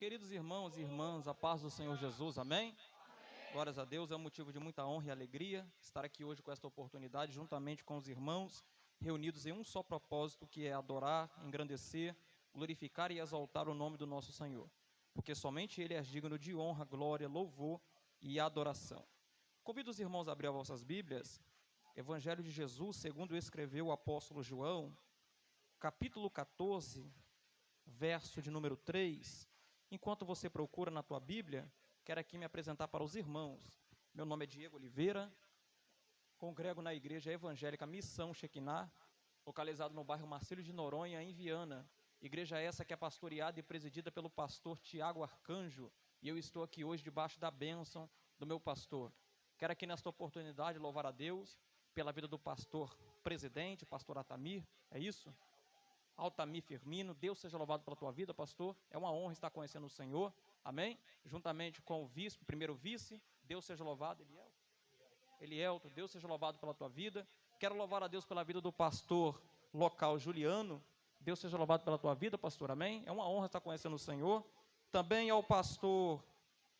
Queridos irmãos e irmãs, a paz do Senhor Jesus, amém? Glórias a Deus, é um motivo de muita honra e alegria estar aqui hoje com esta oportunidade, juntamente com os irmãos, reunidos em um só propósito, que é adorar, engrandecer, glorificar e exaltar o nome do nosso Senhor, porque somente Ele é digno de honra, glória, louvor e adoração. Convido os irmãos a abrir as vossas Bíblias, Evangelho de Jesus, segundo escreveu o apóstolo João, capítulo 14, verso de número 3. Enquanto você procura na tua Bíblia, quero aqui me apresentar para os irmãos. Meu nome é Diego Oliveira, congrego na Igreja Evangélica Missão Shekinah, localizado no bairro Marcílio de Noronha, em Viana. Igreja essa que é pastoreada e presidida pelo pastor Tiago Arcanjo, e eu estou aqui hoje debaixo da bênção do meu pastor. Quero aqui nesta oportunidade louvar a Deus pela vida do pastor presidente, pastor Atamir, é isso? Altamir Firmino, Deus seja louvado pela tua vida, pastor, é uma honra estar conhecendo o Senhor, amém? Juntamente com o vice, o primeiro vice, Deus seja louvado, Elielto, Deus seja louvado pela tua vida. Quero louvar a Deus pela vida do pastor local Juliano, Deus seja louvado pela tua vida, pastor, amém? É uma honra estar conhecendo o Senhor. Também ao pastor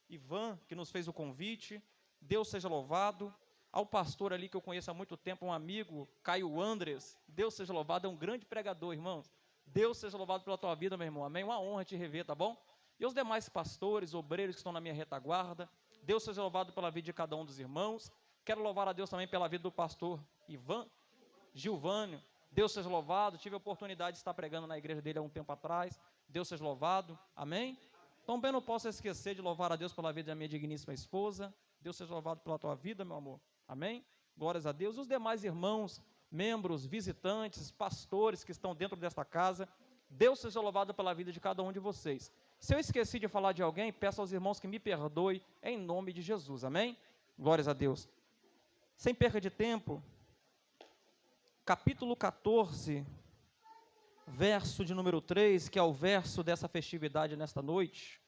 Ivan, que nos fez o convite, Deus seja louvado. Ao pastor ali que eu conheço há muito tempo, um amigo, Caio Andres, Deus seja louvado, é um grande pregador, irmãos. Deus seja louvado pela tua vida, meu irmão, amém? Uma honra te rever, tá bom? E os demais pastores, obreiros que estão na minha retaguarda, Deus seja louvado pela vida de cada um dos irmãos. Quero louvar a Deus também pela vida do pastor Gilvânio, Deus seja louvado. Tive a oportunidade de estar pregando na igreja dele há um tempo atrás, Deus seja louvado, amém? Também não posso esquecer de louvar a Deus pela vida da minha digníssima esposa, Deus seja louvado pela tua vida, meu amor. Amém? Glórias a Deus. Os demais irmãos, membros, visitantes, pastores que estão dentro desta casa, Deus seja louvado pela vida de cada um de vocês. Se eu esqueci de falar de alguém, peço aos irmãos que me perdoem em nome de Jesus. Amém? Glórias a Deus. Sem perca de tempo, capítulo 14, verso de número 3, que é o verso dessa festividade nesta noite,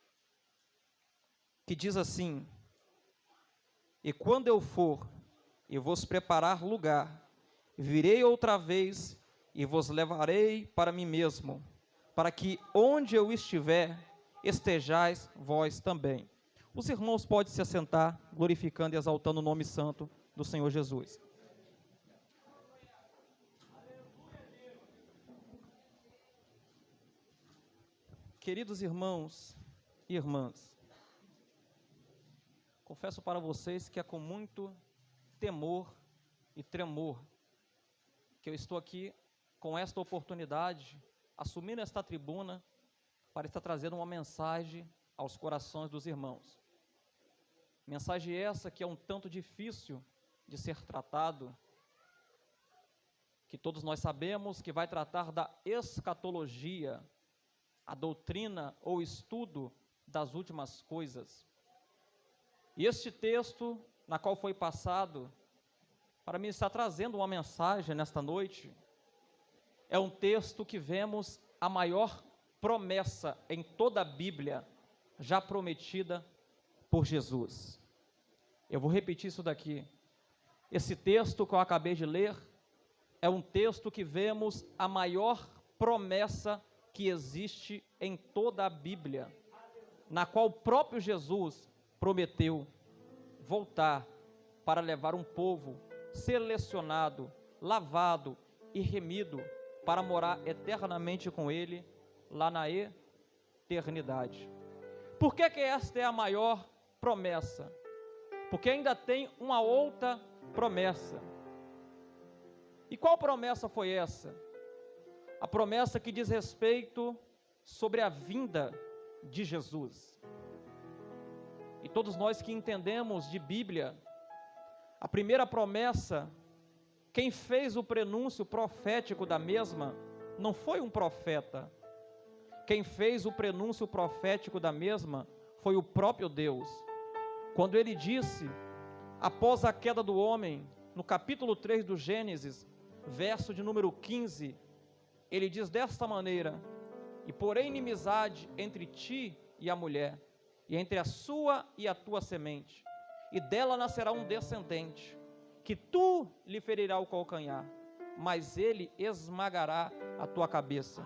que diz assim: e quando eu for e vos preparar lugar, virei outra vez e vos levarei para mim mesmo, para que onde eu estiver, estejais vós também. Os irmãos podem se assentar, glorificando e exaltando o nome santo do Senhor Jesus. Queridos irmãos e irmãs, confesso para vocês que é com muito temor e tremor que eu estou aqui com esta oportunidade, assumindo esta tribuna para estar trazendo uma mensagem aos corações dos irmãos. Mensagem essa que é um tanto difícil de ser tratado, que todos nós sabemos que vai tratar da escatologia, a doutrina ou estudo das últimas coisas. E este texto, na qual foi passado, para mim está trazendo uma mensagem nesta noite, é um texto que vemos a maior promessa em toda a Bíblia, já prometida por Jesus. Eu vou repetir isso daqui. Esse texto que eu acabei de ler, é um texto que vemos a maior promessa que existe em toda a Bíblia, na qual o próprio Jesus prometeu voltar para levar um povo selecionado, lavado e remido para morar eternamente com Ele lá na eternidade. Por que esta é a maior promessa? Porque ainda tem uma outra promessa. E qual promessa foi essa? A promessa que diz respeito sobre a vinda de Jesus. E todos nós que entendemos de Bíblia, a primeira promessa, quem fez o prenúncio profético da mesma, não foi um profeta. Quem fez o prenúncio profético da mesma foi o próprio Deus. Quando ele disse, após a queda do homem, no capítulo 3 do Gênesis, verso de número 15, ele diz desta maneira: e porém inimizade entre ti e a mulher, e entre a sua e a tua semente, e dela nascerá um descendente, que tu lhe ferirá o calcanhar, mas ele esmagará a tua cabeça.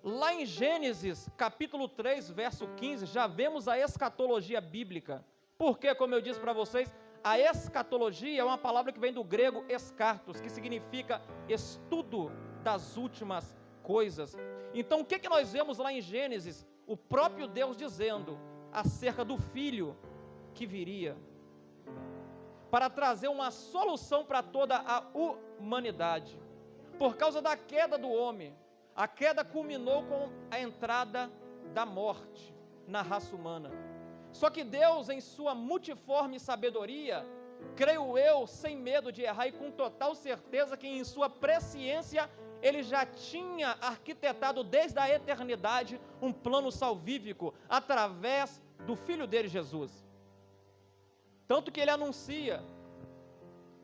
lá em Gênesis, capítulo 3, verso 15, já vemos a escatologia bíblica. Porque, como eu disse para vocês, a escatologia é uma palavra que vem do grego escartos, que significa estudo das últimas coisas. Então, o que nós vemos lá em Gênesis? O próprio Deus dizendo acerca do Filho que viria, para trazer uma solução para toda a humanidade. Por causa da queda do homem, a queda culminou com a entrada da morte na raça humana. Só que Deus, em sua multiforme sabedoria, creio eu, sem medo de errar e com total certeza que em sua presciência, Ele já tinha arquitetado desde a eternidade um plano salvífico, através do Filho dele, Jesus. Tanto que Ele anuncia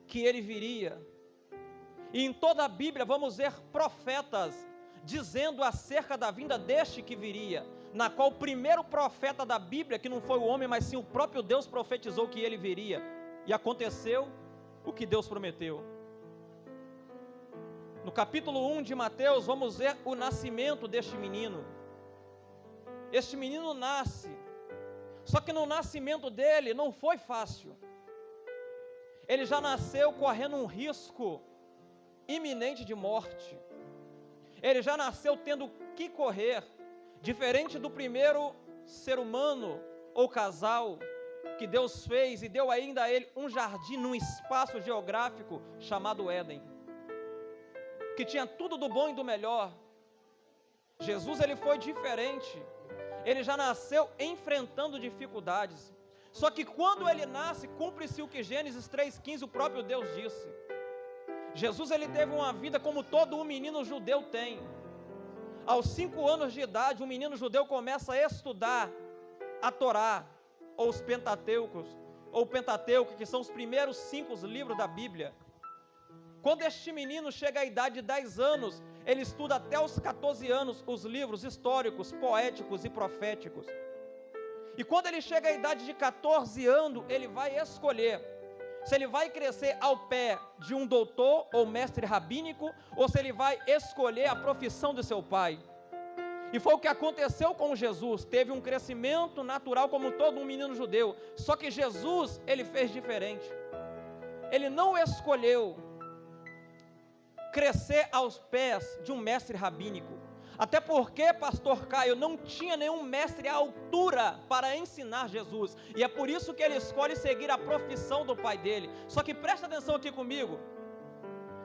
que Ele viria. E em toda a Bíblia vamos ver profetas dizendo acerca da vinda deste que viria, na qual o primeiro profeta da Bíblia, que não foi o homem, mas sim o próprio Deus, profetizou que ele viria. E aconteceu o que Deus prometeu. No capítulo 1 de Mateus, vamos ver o nascimento deste menino. Este menino nasce, só que no nascimento dele não foi fácil. Ele já nasceu correndo um risco iminente de morte. Ele já nasceu tendo que correr, diferente do primeiro ser humano ou casal que Deus fez e deu ainda a ele um jardim num espaço geográfico chamado Éden, que tinha tudo do bom e do melhor. Jesus, ele foi diferente. Ele já nasceu enfrentando dificuldades. Só que quando ele nasce, cumpre-se o que Gênesis 3,15 o próprio Deus disse. Jesus, ele teve uma vida como todo um menino judeu tem. Aos 5 anos de idade, um menino judeu começa a estudar a Torá, ou os Pentateucos, ou o Pentateuco, que são os primeiros 5 livros da Bíblia. Quando este menino chega à idade de 10 anos, ele estuda até os 14 anos os livros históricos, poéticos e proféticos. E quando ele chega à idade de 14 anos, ele vai escolher se ele vai crescer ao pé de um doutor ou mestre rabínico, ou se ele vai escolher a profissão de seu pai. E foi o que aconteceu com Jesus. Teve um crescimento natural como todo um menino judeu, só que Jesus, ele fez diferente. Ele não escolheu crescer aos pés de um mestre rabínico, até porque, pastor Caio, não tinha nenhum mestre à altura para ensinar Jesus, e é por isso que ele escolhe seguir a profissão do pai dele. Só que presta atenção aqui comigo,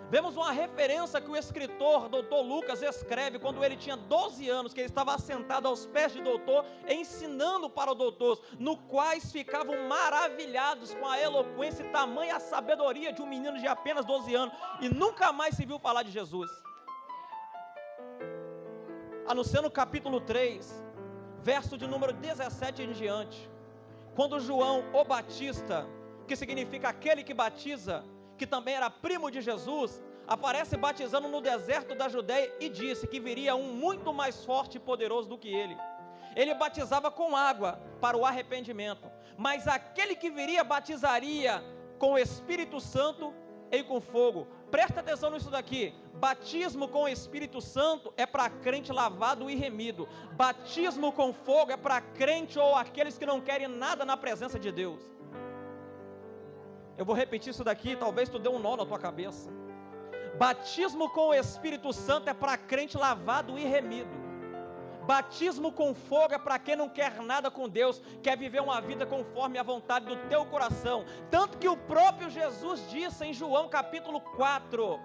vemos uma referência que o escritor, doutor Lucas, escreve quando ele tinha 12 anos, que ele estava assentado aos pés de doutor, ensinando para o doutor, no quais ficavam maravilhados com a eloquência e tamanha sabedoria de um menino de apenas 12 anos, e nunca mais se viu falar de Jesus. A não ser no capítulo 3, verso de número 17 em diante, quando João, o Batista, que significa aquele que batiza, que também era primo de Jesus, aparece batizando no deserto da Judeia e disse que viria um muito mais forte e poderoso do que ele. Ele batizava com água para o arrependimento, mas aquele que viria batizaria com o Espírito Santo e com fogo. Presta atenção nisso daqui. Batismo com o Espírito Santo é para crente lavado e remido. Batismo com fogo é para crente ou aqueles que não querem nada na presença de Deus. Eu vou repetir isso daqui, talvez tu dê um nó na tua cabeça. Batismo com o Espírito Santo é para crente lavado e remido. Batismo com fogo é para quem não quer nada com Deus, quer viver uma vida conforme a vontade do teu coração. Tanto que o próprio Jesus disse em João capítulo 4,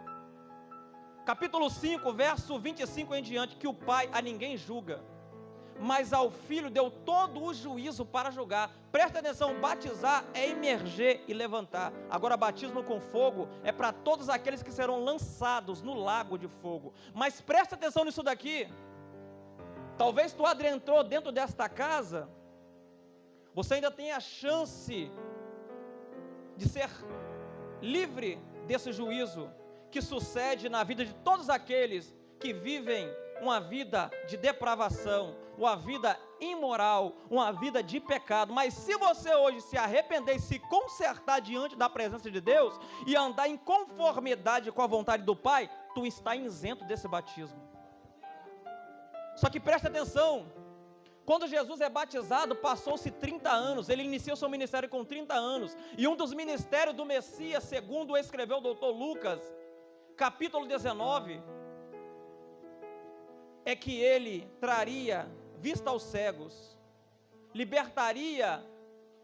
capítulo 5, verso 25 em diante, que o Pai a ninguém julga, mas ao Filho deu todo o juízo para julgar. Presta atenção, batizar é emerger e levantar. Agora, batismo com fogo é para todos aqueles que serão lançados no lago de fogo. Mas presta atenção nisso daqui. Talvez tu adentrou dentro desta casa, você ainda tem a chance de ser livre desse juízo que sucede na vida de todos aqueles que vivem uma vida de depravação, uma vida imoral, uma vida de pecado. Mas se você hoje se arrepender e se consertar diante da presença de Deus e andar em conformidade com a vontade do Pai, tu está isento desse batismo. Só que preste atenção, quando Jesus é batizado, passou-se 30 anos, ele inicia o seu ministério com 30 anos, e um dos ministérios do Messias, segundo escreveu o doutor Lucas, capítulo 19, é que ele traria vista aos cegos, libertaria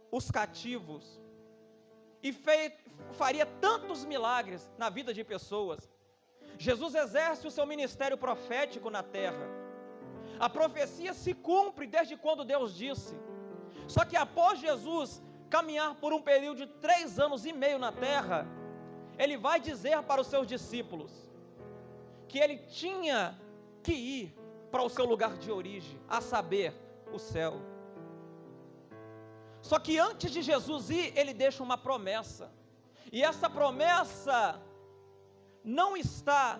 os cativos, e faria tantos milagres na vida de pessoas. Jesus exerce o seu ministério profético na terra. A profecia se cumpre desde quando Deus disse. Só que após Jesus caminhar por um período de 3 anos e meio na terra, ele vai dizer para os seus discípulos que ele tinha que ir para o seu lugar de origem, a saber, o céu. Só que antes de Jesus ir, ele deixa uma promessa, e essa promessa não está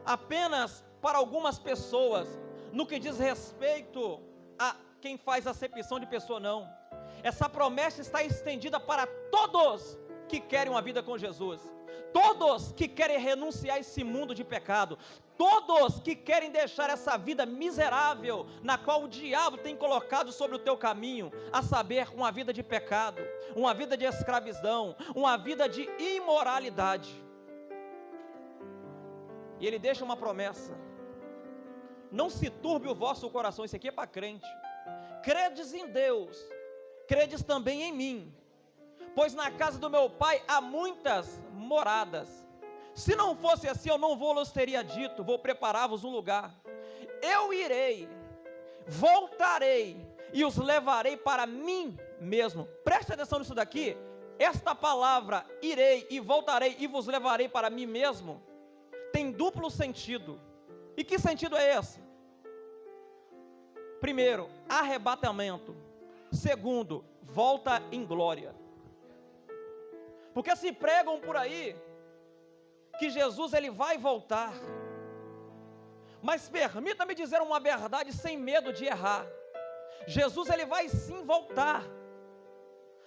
apenas para algumas pessoas, no que diz respeito a quem faz acepção de pessoa, não. Essa promessa está estendida para todos que querem uma vida com Jesus, todos que querem renunciar a esse mundo de pecado, todos que querem deixar essa vida miserável, na qual o diabo tem colocado sobre o teu caminho, a saber, uma vida de pecado, uma vida de escravidão, uma vida de imoralidade. E ele deixa uma promessa: não se turbe o vosso coração. Isso aqui é para crente. Credes em Deus, credes também em mim, pois na casa do meu pai há muitas moradas. Se não fosse assim, eu não vos teria dito, vou preparar-vos um lugar. Eu irei, voltarei e os levarei para mim mesmo. Preste atenção nisso daqui. Esta palavra, irei e voltarei e vos levarei para mim mesmo, tem duplo sentido. E que sentido é esse? Primeiro, arrebatamento. Segundo, volta em glória. Porque se pregam por aí que Jesus ele vai voltar, mas permita-me dizer uma verdade sem medo de errar. Jesus ele vai sim voltar.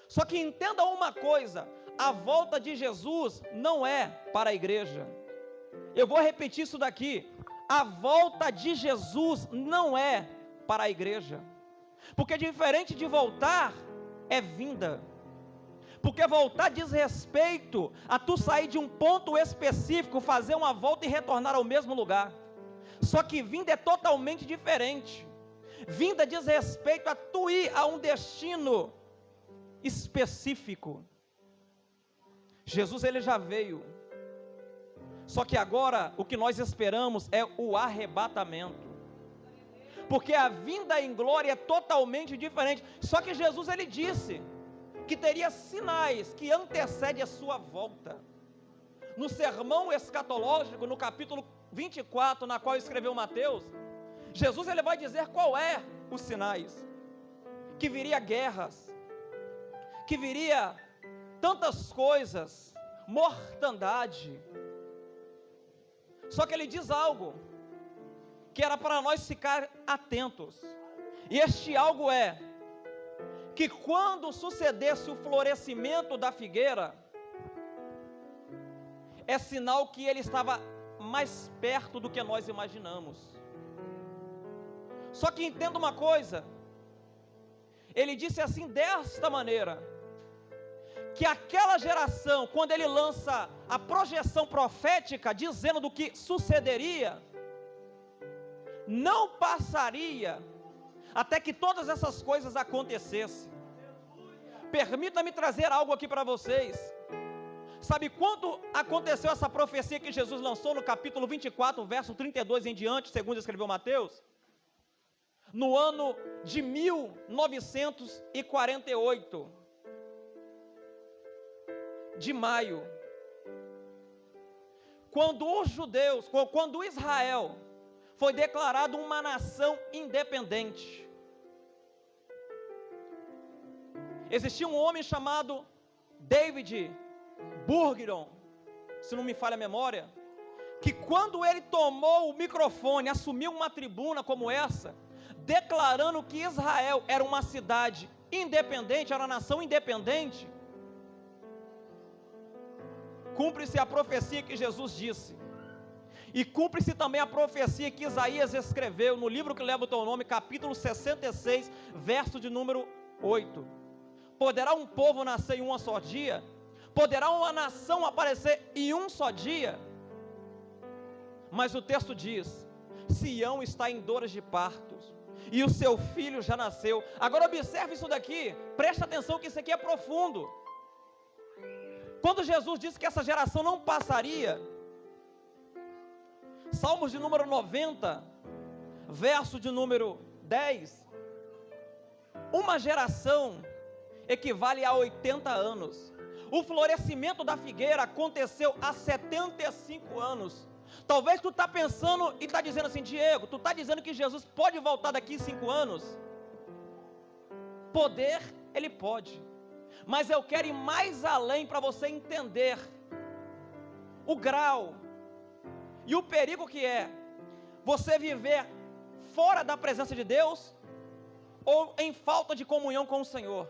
Só que entenda uma coisa: a volta de Jesus não é para a igreja. Eu vou repetir isso daqui: a volta de Jesus não é para a igreja, porque diferente de voltar é vinda. Porque voltar diz respeito a tu sair de um ponto específico, fazer uma volta e retornar ao mesmo lugar. Só que vinda é totalmente diferente. Vinda diz respeito a tu ir a um destino específico. Jesus ele já veio. Só que agora o que nós esperamos é o arrebatamento. Porque a vinda em glória é totalmente diferente. Só que Jesus ele disse que teria sinais que antecedem a sua volta. No sermão escatológico, no capítulo 24, na qual escreveu Mateus, Jesus ele vai dizer qual é os sinais. Que viria guerras, que viria tantas coisas, mortandade. Só que ele diz algo que era para nós ficar atentos. E este algo é que quando sucedesse o florescimento da figueira, é sinal que ele estava mais perto do que nós imaginamos. Só que entenda uma coisa, ele disse assim desta maneira, que aquela geração, quando ele lança a projeção profética, dizendo do que sucederia, não passaria até que todas essas coisas acontecessem. Permita-me trazer algo aqui para vocês. Sabe quando aconteceu essa profecia que Jesus lançou no capítulo 24, verso 32 em diante, segundo escreveu Mateus? No ano de 1948, de maio, quando os judeus, quando Israel foi declarado uma nação independente, existia um homem chamado David Burgron, se não me falha a memória, que quando ele tomou o microfone, assumiu uma tribuna como essa, declarando que Israel era uma cidade independente, era uma nação independente, cumpre-se a profecia que Jesus disse. E cumpre-se também a profecia que Isaías escreveu no livro que leva o teu nome, capítulo 66, verso de número 8. Poderá um povo nascer em um só dia? Poderá uma nação aparecer em um só dia? Mas o texto diz: Sião está em dores de partos, e o seu filho já nasceu. Agora observe isso daqui, preste atenção que isso aqui é profundo. Quando Jesus disse que essa geração não passaria, Salmos de número 90, verso de número 10, uma geração equivale a 80 anos. O florescimento da figueira aconteceu há 75 anos. Talvez tu está pensando e está dizendo assim: Diego, tu está dizendo que Jesus pode voltar daqui 5 anos? Poder, ele pode, mas eu quero ir mais além para você entender o grau e o perigo que é você viver fora da presença de Deus ou em falta de comunhão com o Senhor.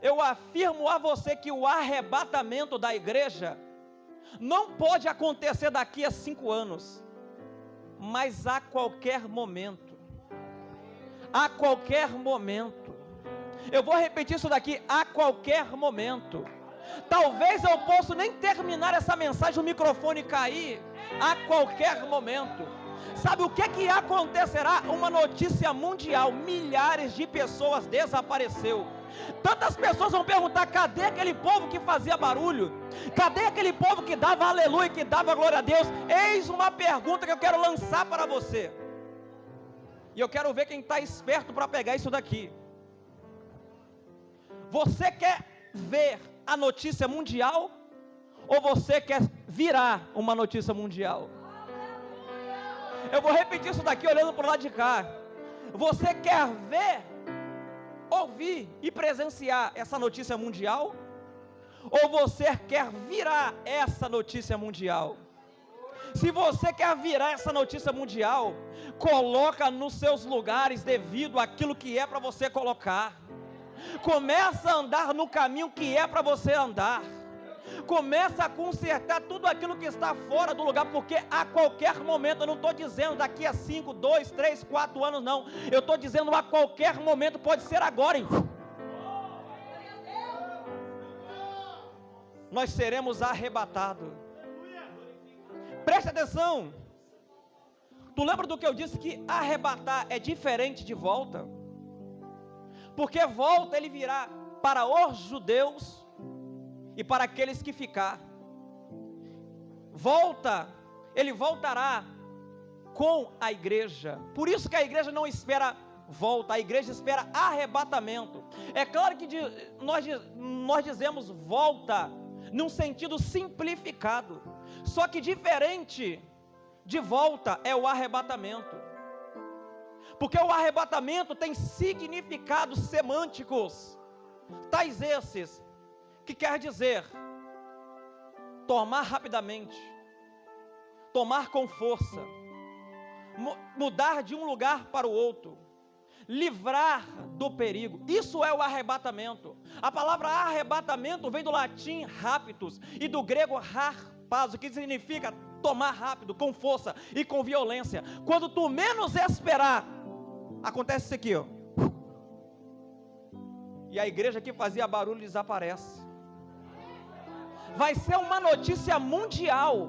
Eu afirmo a você que o arrebatamento da igreja não pode acontecer daqui a 5 anos, mas a qualquer momento. A qualquer momento. Eu vou repetir isso daqui: a qualquer momento. Talvez eu possa nem terminar essa mensagem, o microfone cair a qualquer momento. Sabe o que acontecerá? Uma notícia mundial: milhares de pessoas desapareceu. Tantas pessoas vão perguntar: cadê aquele povo que fazia barulho? Cadê aquele povo que dava aleluia, que dava glória a Deus? Eis uma pergunta que eu quero lançar para você, e eu quero ver quem está esperto para pegar isso daqui. Você quer ver a notícia mundial, ou você quer virar uma notícia mundial? Eu vou repetir isso daqui olhando para o lado de cá. Você quer ver, ouvir e presenciar essa notícia mundial, ou você quer virar essa notícia mundial? Se você quer virar essa notícia mundial, coloca nos seus lugares devido àquilo que é para você colocar. Começa a andar no caminho que é para você andar. Começa a consertar tudo aquilo que está fora do lugar, porque a qualquer momento, eu não estou dizendo daqui a 5, 2, 3, 4 anos não, eu estou dizendo a qualquer momento, pode ser agora, hein? Nós seremos arrebatados. Preste atenção. Tu lembra do que eu disse, que arrebatar é diferente de volta? Porque volta ele virá para os judeus e para aqueles que ficar. Volta, ele voltará com a igreja. Por isso que a igreja não espera volta, a igreja espera arrebatamento. É claro que nós dizemos volta num sentido simplificado, só que diferente de volta é o arrebatamento. Porque o arrebatamento tem significados semânticos, tais esses, que quer dizer tomar rapidamente, tomar com força, mudar de um lugar para o outro, livrar do perigo. Isso é o arrebatamento. A palavra arrebatamento vem do latim raptus e do grego harpazo, que significa tomar rápido, com força e com violência. Quando tu menos esperar, acontece isso aqui, ó. E a igreja que fazia barulho desaparece. Vai ser uma notícia mundial.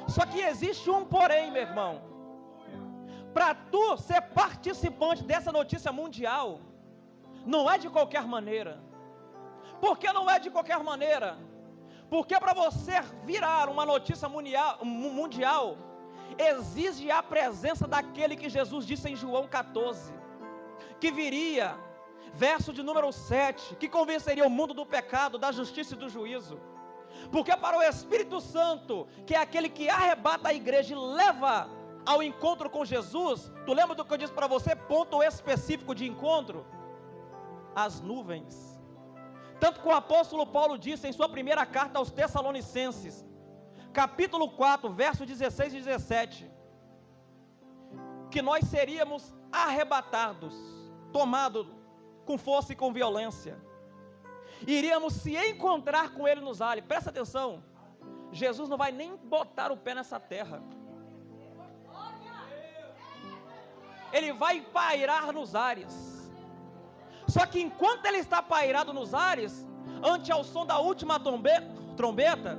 Só que existe um porém, meu irmão. Para tu ser participante dessa notícia mundial, não é de qualquer maneira. Por que não é de qualquer maneira? Porque para você virar uma notícia mundial, exige a presença daquele que Jesus disse em João 14, que viria, verso de número 7, que convenceria o mundo do pecado, da justiça e do juízo. Porque para o Espírito Santo, que é aquele que arrebata a igreja e leva ao encontro com Jesus, tu lembra do que eu disse para você, ponto específico de encontro? As nuvens. Tanto que o apóstolo Paulo disse em sua primeira carta aos Tessalonicenses, capítulo 4, versos 16 e 17, que nós seríamos arrebatados, tomados com força e com violência, iríamos se encontrar com Ele nos ares. Presta atenção, Jesus não vai nem botar o pé nessa terra. Ele vai pairar nos ares. Só que enquanto ele está pairado nos ares, ante ao som da última trombeta,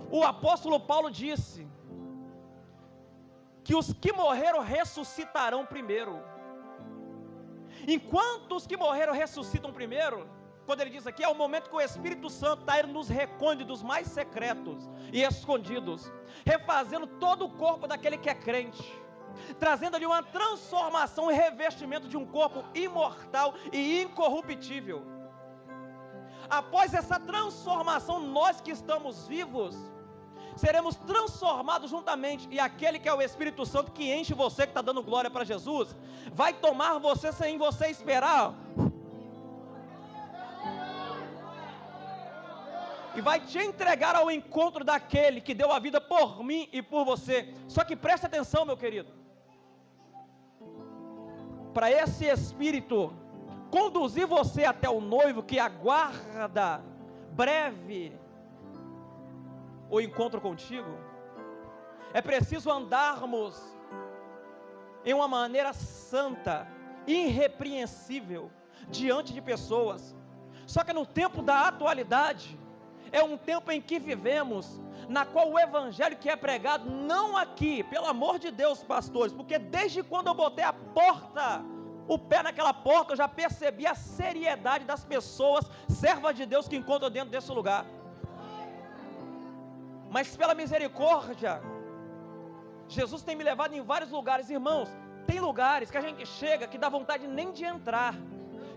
o apóstolo Paulo disse que os que morreram ressuscitarão primeiro. Enquanto os que morreram ressuscitam primeiro, quando ele diz aqui, é o momento que o Espírito Santo está indo nos recônditos mais secretos e escondidos, refazendo todo o corpo daquele que é crente, trazendo ali uma transformação e revestimento de um corpo imortal e incorruptível. Após essa transformação, nós que estamos vivos, seremos transformados juntamente, e aquele que é o Espírito Santo que enche você, que está dando glória para Jesus, vai tomar você sem você esperar, e vai te entregar ao encontro daquele que deu a vida por mim e por você. Só que preste atenção, meu querido, para esse Espírito conduzir você até o noivo que aguarda breve o encontro contigo, é preciso andarmos em uma maneira santa, irrepreensível, diante de pessoas. Só que no tempo da atualidade, é um tempo em que vivemos, na qual o evangelho que é pregado, não aqui, pelo amor de Deus, pastores, porque desde quando eu botei o pé naquela porta, eu já percebi a seriedade das pessoas, servas de Deus, que encontram dentro desse lugar. Mas pela misericórdia, Jesus tem me levado em vários lugares, irmãos. Tem lugares que a gente chega, que dá vontade nem de entrar,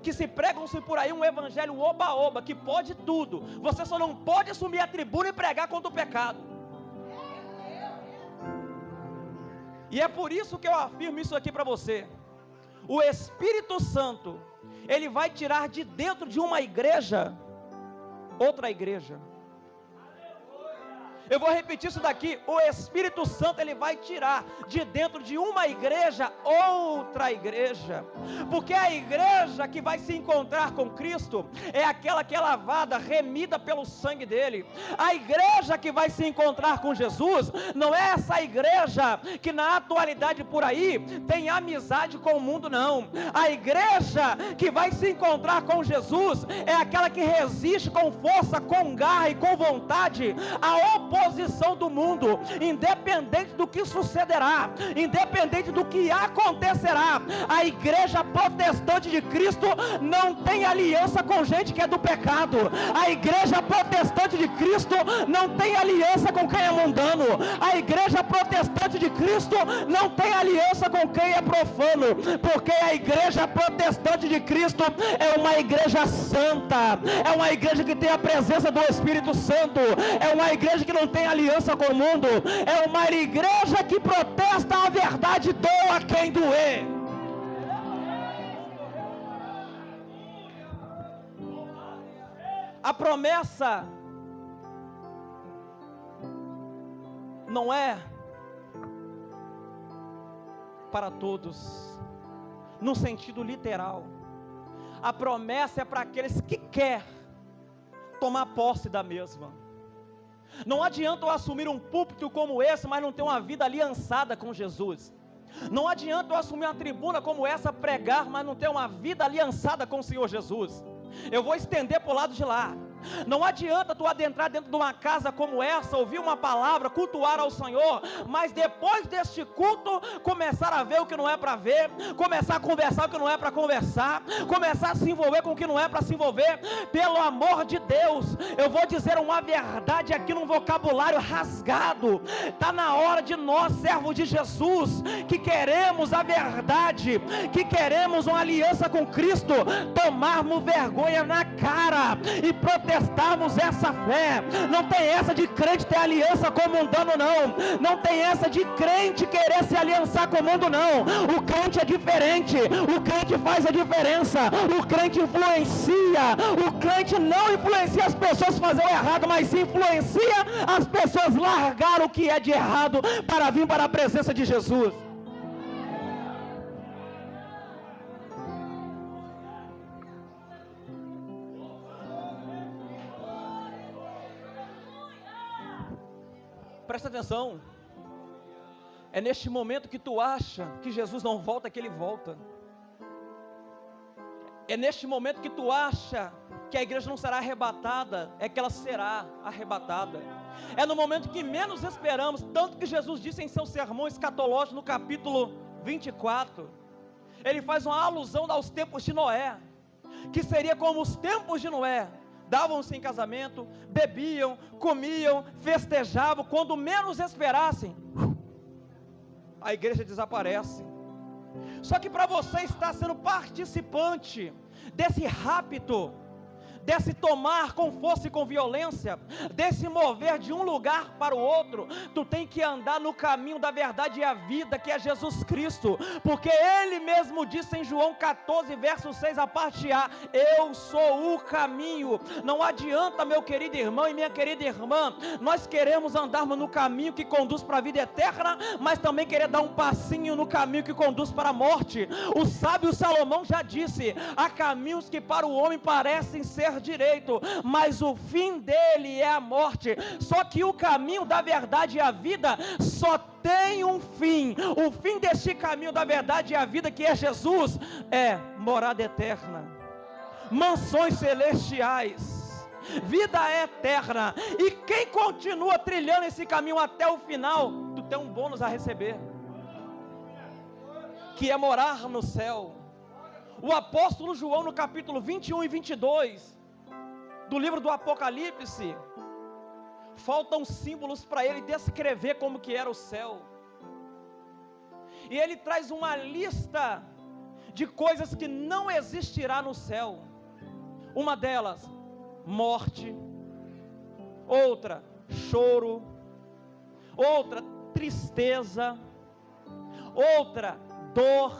que se pregam-se por aí um evangelho oba-oba, que pode tudo, você só não pode assumir a tribuna e pregar contra o pecado. E é por isso que eu afirmo isso aqui para você. O Espírito Santo, ele vai tirar de dentro de uma igreja, outra igreja. Eu vou repetir isso daqui, o Espírito Santo, ele vai tirar de dentro de uma igreja, outra igreja, porque a igreja que vai se encontrar com Cristo, é aquela que é lavada, remida pelo sangue dele. A igreja que vai se encontrar com Jesus, não é essa igreja que na atualidade por aí, tem amizade com o mundo, não. A igreja que vai se encontrar com Jesus, é aquela que resiste com força, com garra e com vontade, a oposição do mundo, independente do que sucederá, independente do que acontecerá. A igreja protestante de Cristo não tem aliança com gente que é do pecado. A igreja protestante de Cristo não tem aliança com quem é mundano. A igreja protestante de Cristo não tem aliança com quem é profano, porque a igreja protestante de Cristo é uma igreja santa, é uma igreja que tem a presença do Espírito Santo, é uma igreja que não tem aliança com o mundo, é uma igreja que protesta a verdade, doa quem doer. A promessa não é para todos, no sentido literal. A promessa é para aqueles que querem tomar posse da mesma. Não adianta eu assumir um púlpito como esse, mas não ter uma vida aliançada com Jesus. Não adianta eu assumir uma tribuna como essa, pregar, mas não ter uma vida aliançada com o Senhor Jesus. Eu vou estender para o lado de lá. Não adianta tu adentrar dentro de uma casa como essa, ouvir uma palavra, cultuar ao Senhor, mas depois deste culto, começar a ver o que não é para ver, começar a conversar o que não é para conversar, começar a se envolver com o que não é para se envolver. Pelo amor de Deus, eu vou dizer uma verdade aqui num vocabulário rasgado. Está na hora de nós, servos de Jesus, que queremos a verdade, que queremos uma aliança com Cristo, tomarmos vergonha na cara e protestarmos essa fé. Não tem essa de crente ter aliança com o mundano, não. Não tem essa de crente querer se aliançar com o mundo, não. O crente é diferente. O crente faz a diferença. O crente influencia. O crente não influencia as pessoas a fazer o errado, mas influencia as pessoas a largar o que é de errado para vir para a presença de Jesus. Presta atenção. É neste momento que tu acha que Jesus não volta, que Ele volta. É neste momento que tu acha que a igreja não será arrebatada, é que ela será arrebatada. É no momento que menos esperamos, tanto que Jesus disse em seu sermão escatológico no capítulo 24, ele faz uma alusão aos tempos de Noé, que seria como os tempos de Noé, davam-se em casamento, bebiam, comiam, festejavam, quando menos esperassem, a igreja desaparece. Só que para você estar sendo participante desse rapto, desse tomar com força e com violência, desse mover de um lugar para o outro, tu tem que andar no caminho da verdade e a vida, que é Jesus Cristo, porque Ele mesmo disse em João 14, verso 6, a parte A, eu sou o caminho. Não adianta, meu querido irmão e minha querida irmã, nós queremos andarmos no caminho que conduz para a vida eterna, mas também querer dar um passinho no caminho que conduz para a morte. O sábio Salomão já disse, há caminhos que para o homem parecem ser direito, mas o fim dele é a morte. Só que o caminho da verdade e a vida só tem um fim. O fim deste caminho da verdade e a vida, que é Jesus, é morada eterna, mansões celestiais, vida eterna. E quem continua trilhando esse caminho até o final, tu tem um bônus a receber, que é morar no céu. O apóstolo João, no capítulo 21 e 22 do livro do Apocalipse, faltam símbolos para ele descrever como que era o céu, e ele traz uma lista de coisas que não existirá no céu. Uma delas, morte; outra, choro; outra, tristeza; outra, dor;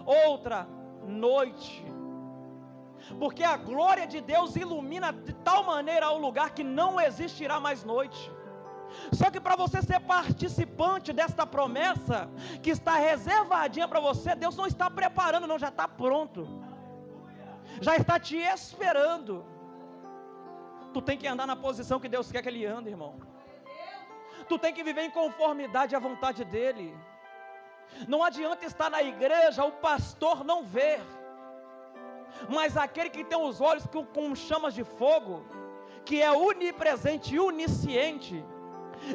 outra, noite. Porque a glória de Deus ilumina de tal maneira o lugar que não existirá mais noite. Só que para você ser participante desta promessa, que está reservadinha para você, Deus não está preparando, não, já está pronto, já está te esperando. Tu tem que andar na posição que Deus quer que ele ande, irmão. Tu tem que viver em conformidade à vontade dele. Não adianta estar na igreja, o pastor não ver, mas aquele que tem os olhos com chamas de fogo, que é onipresente e onisciente,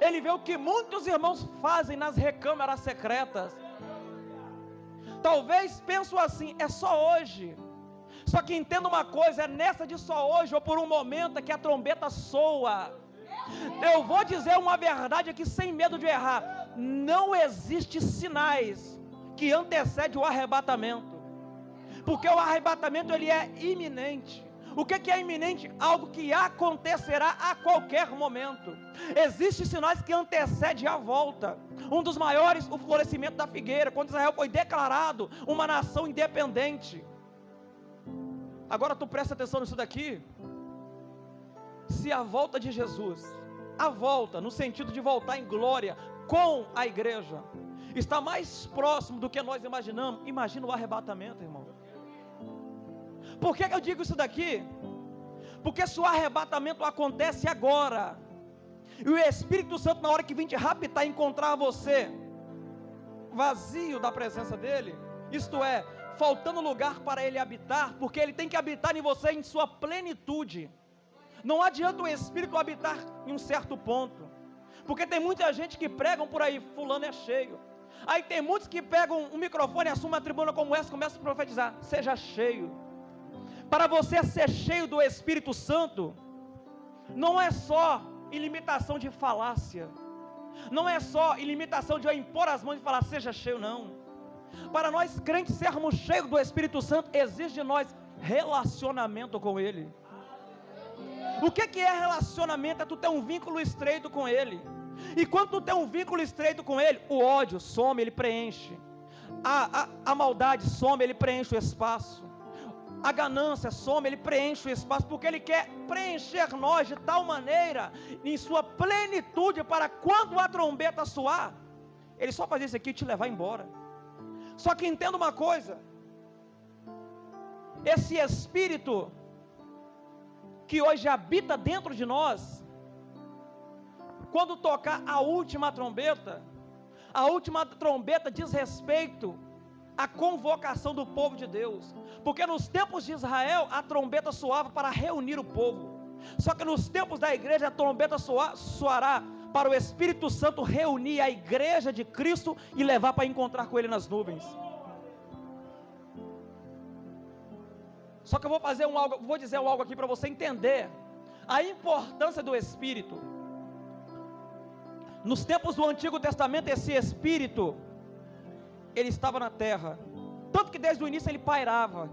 ele vê o que muitos irmãos fazem nas recâmaras secretas. Talvez penso assim, é só hoje. Só que entenda uma coisa, é nessa de só hoje, ou por um momento, é que a trombeta soa. Eu vou dizer uma verdade aqui sem medo de errar: não existe sinais que antecedem o arrebatamento, porque o arrebatamento ele é iminente. O que é iminente? Algo que acontecerá a qualquer momento. Existem sinais que antecedem a volta. Um dos maiores, o florescimento da figueira, quando Israel foi declarado uma nação independente. Agora tu presta atenção nisso daqui. Se a volta de Jesus, a volta no sentido de voltar em glória com a igreja, está mais próximo do que nós imaginamos, imagina o arrebatamento, irmão. Por que eu digo isso daqui? Porque se o arrebatamento acontece agora, e o Espírito Santo, na hora que vir te raptar e encontrar você vazio da presença dele, isto é, faltando lugar para ele habitar, porque ele tem que habitar em você em sua plenitude. Não adianta o Espírito habitar em um certo ponto, porque tem muita gente que pregam por aí, fulano é cheio. Aí tem muitos que pegam um microfone, assumem uma tribuna como essa, começam a profetizar, seja cheio. Para você ser cheio do Espírito Santo, não é só ilimitação de falácia, não é só ilimitação de eu impor as mãos e falar seja cheio, não. Para nós crentes sermos cheios do Espírito Santo, exige de nós relacionamento com Ele. O que é relacionamento? É tu ter um vínculo estreito com Ele. E quando tu tem um vínculo estreito com Ele, o ódio some, Ele preenche. A maldade some, Ele preenche o espaço. A ganância some, Ele preenche o espaço, porque Ele quer preencher nós de tal maneira, em sua plenitude, para quando a trombeta soar, Ele só fazer isso aqui e te levar embora. Só que entenda uma coisa, esse Espírito que hoje habita dentro de nós, quando tocar a última trombeta diz respeito à convocação do povo de Deus, porque nos tempos de Israel a trombeta soava para reunir o povo, só que nos tempos da igreja a trombeta soará para o Espírito Santo reunir a igreja de Cristo e levar para encontrar com Ele nas nuvens. Só que eu vou dizer algo aqui para você entender a importância do Espírito. Nos tempos do Antigo Testamento, esse Espírito, ele estava na terra, tanto que desde o início ele pairava.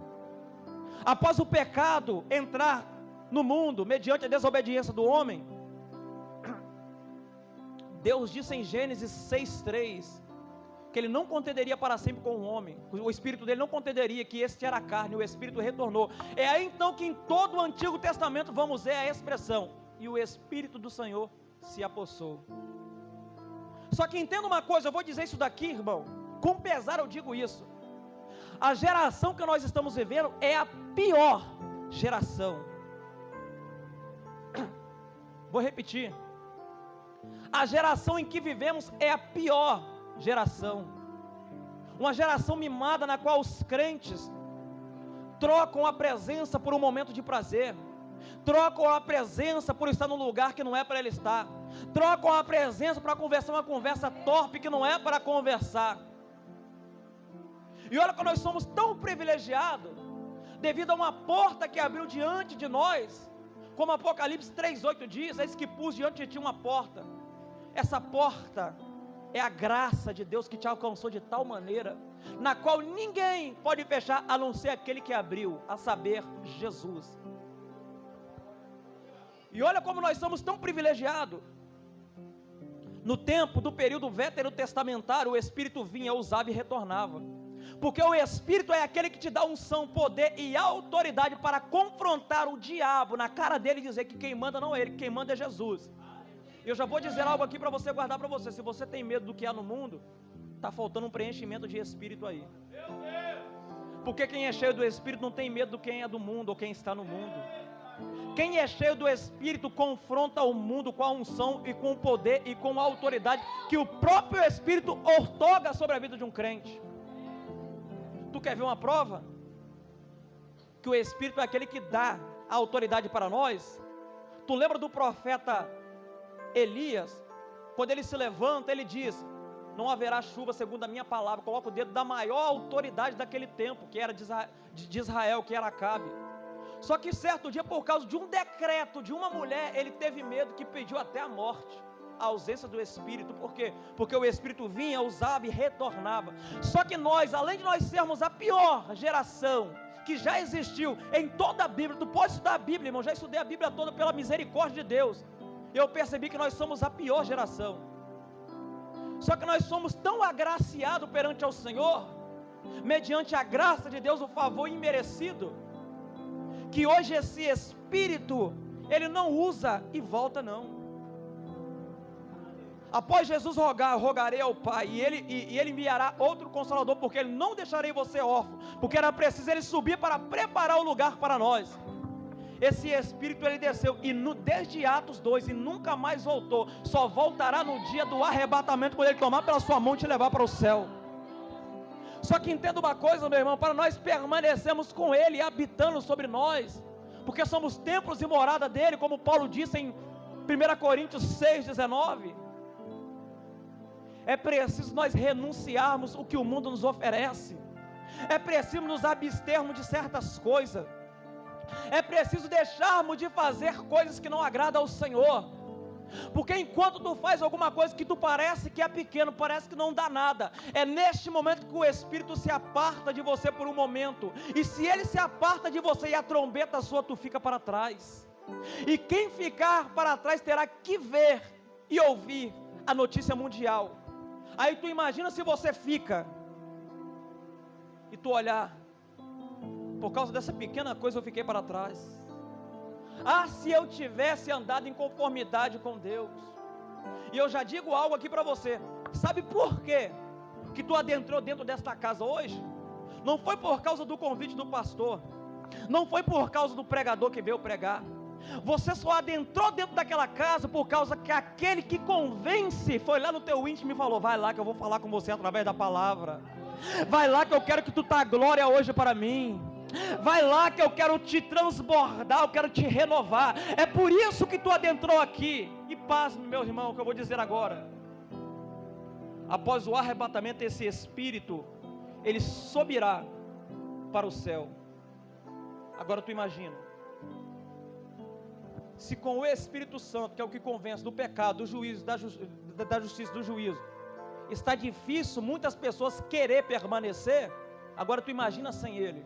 Após o pecado entrar no mundo, mediante a desobediência do homem, Deus disse em Gênesis 6:3, que Ele não contenderia para sempre com o homem, o Espírito dele não contenderia, que este era a carne, o Espírito retornou. É aí então que em todo o Antigo Testamento vamos ver a expressão, e o Espírito do Senhor se apossou. Só que entenda uma coisa, eu vou dizer isso daqui, irmão, com pesar eu digo isso, a geração que nós estamos vivendo é a pior geração. Vou repetir, a geração em que vivemos é a pior geração, uma geração mimada na qual os crentes trocam a presença por um momento de prazer, trocam a presença por estar num lugar que não é para ele estar, trocam a presença para conversar uma conversa torpe que não é para conversar. E olha que nós somos tão privilegiados, devido a uma porta que abriu diante de nós, como Apocalipse 3:8 diz, eis que pus diante de ti uma porta. Essa porta é a graça de Deus que te alcançou de tal maneira, na qual ninguém pode fechar, a não ser aquele que abriu, a saber, Jesus. E olha como nós somos tão privilegiados. No tempo do período veterotestamentário, o Espírito vinha, usava e retornava, porque o Espírito é aquele que te dá unção, poder e autoridade para confrontar o diabo na cara dele e dizer que quem manda não é ele, quem manda é Jesus. Eu já vou dizer algo aqui para você guardar para você. Se você tem medo do que há no mundo, está faltando um preenchimento de Espírito aí. Porque quem é cheio do Espírito não tem medo do quem é do mundo ou quem está no mundo. Quem é cheio do Espírito confronta o mundo com a unção e com o poder e com a autoridade que o próprio Espírito outorga sobre a vida de um crente. Tu quer ver uma prova? Que o Espírito é aquele que dá a autoridade para nós. Tu lembra do profeta Elias, quando ele se levanta, ele diz: não haverá chuva segundo a minha palavra. Coloca o dedo da maior autoridade daquele tempo, que era de Israel, que era Acabe. Só que certo dia, por causa de um decreto de uma mulher, ele teve medo, que pediu até a morte, a ausência do Espírito. Por quê? Porque o Espírito vinha, usava e retornava. Só que nós, além de nós sermos a pior geração que já existiu em toda a Bíblia, tu pode estudar a Bíblia, irmão, já estudei a Bíblia toda pela misericórdia de Deus, eu percebi que nós somos a pior geração. Só que nós somos tão agraciados perante ao Senhor, mediante a graça de Deus, o favor imerecido, que hoje esse Espírito, ele não usa e volta não. Após Jesus rogarei ao Pai, e ele enviará outro Consolador, porque Ele não deixarei você órfão, porque era preciso Ele subir para preparar o lugar para nós. Esse Espírito ele desceu, desde Atos 2, e nunca mais voltou, só voltará no dia do arrebatamento, quando Ele tomar pela sua mão e te levar para o céu. Só que entenda uma coisa, meu irmão, para nós permanecermos com Ele, habitando sobre nós, porque somos templos e morada dEle, como Paulo disse em 1 Coríntios 6,19, é preciso nós renunciarmos o que o mundo nos oferece, é preciso nos abstermos de certas coisas, é preciso deixarmos de fazer coisas que não agradam ao Senhor, porque enquanto tu faz alguma coisa que tu parece que é pequeno, parece que não dá nada, é neste momento que o Espírito se aparta de você por um momento, e se ele se aparta de você e a trombeta soa, tu fica para trás, e quem ficar para trás terá que ver e ouvir a notícia mundial. Aí tu imagina se você fica e tu olhar: por causa dessa pequena coisa eu fiquei para trás. Ah, se eu tivesse andado em conformidade com Deus. E eu já digo algo aqui para você: sabe por quê que tu adentrou dentro desta casa hoje? Não foi por causa do convite do pastor, não foi por causa do pregador que veio pregar, Você só adentrou dentro daquela casa por causa que aquele que convence foi lá no teu íntimo e falou: vai lá que eu vou falar com você através da palavra. Vai lá que eu quero que tu tá glória hoje para mim. Vai lá que eu quero te transbordar, eu quero te renovar. É por isso que tu adentrou aqui. E pasme, meu irmão, o que eu vou dizer agora. Após o arrebatamento, esse Espírito, ele subirá para o céu. Agora tu imagina, se com o Espírito Santo, que é o que convence do pecado, do juízo, da justiça, do juízo, está difícil muitas pessoas querer permanecer, agora tu imagina sem ele.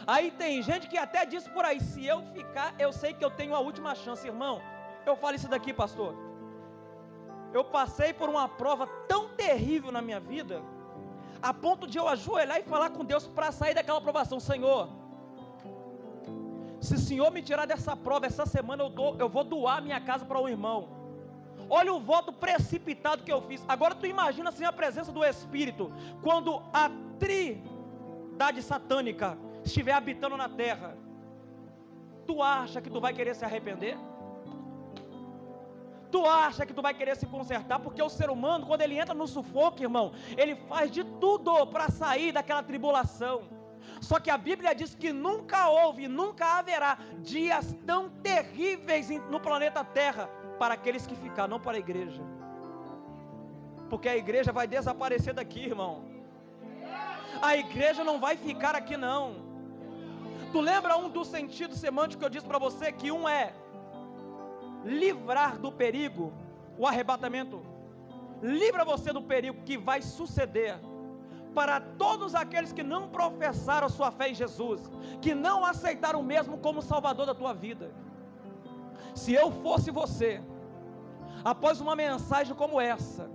Aí tem gente que até diz por aí: se eu ficar, eu sei que eu tenho a última chance. Irmão, eu falo isso daqui, pastor. Eu passei por uma prova tão terrível na minha vida, a ponto de eu ajoelhar e falar com Deus para sair daquela provação: Senhor, se o Senhor me tirar dessa prova essa semana, eu vou doar minha casa para um irmão. Olha o voto precipitado que eu fiz. Agora tu imagina sem a presença do Espírito, quando a trindade satânica estiver habitando na terra, tu acha que tu vai querer se arrepender? Tu acha que tu vai querer se consertar? Porque o ser humano, quando ele entra no sufoco, irmão, ele faz de tudo para sair daquela tribulação. Só que a Bíblia diz que nunca houve, nunca haverá dias tão terríveis no planeta Terra para aqueles que ficaram, não para a igreja. Porque a igreja vai desaparecer daqui, irmão. A igreja não vai ficar aqui não. Tu lembra um dos sentidos semânticos que eu disse para você? Que um é livrar do perigo, o arrebatamento. Livra você do perigo que vai suceder para todos aqueles que não professaram a sua fé em Jesus, que não aceitaram o mesmo como Salvador da tua vida. Se eu fosse você, após uma mensagem como essa,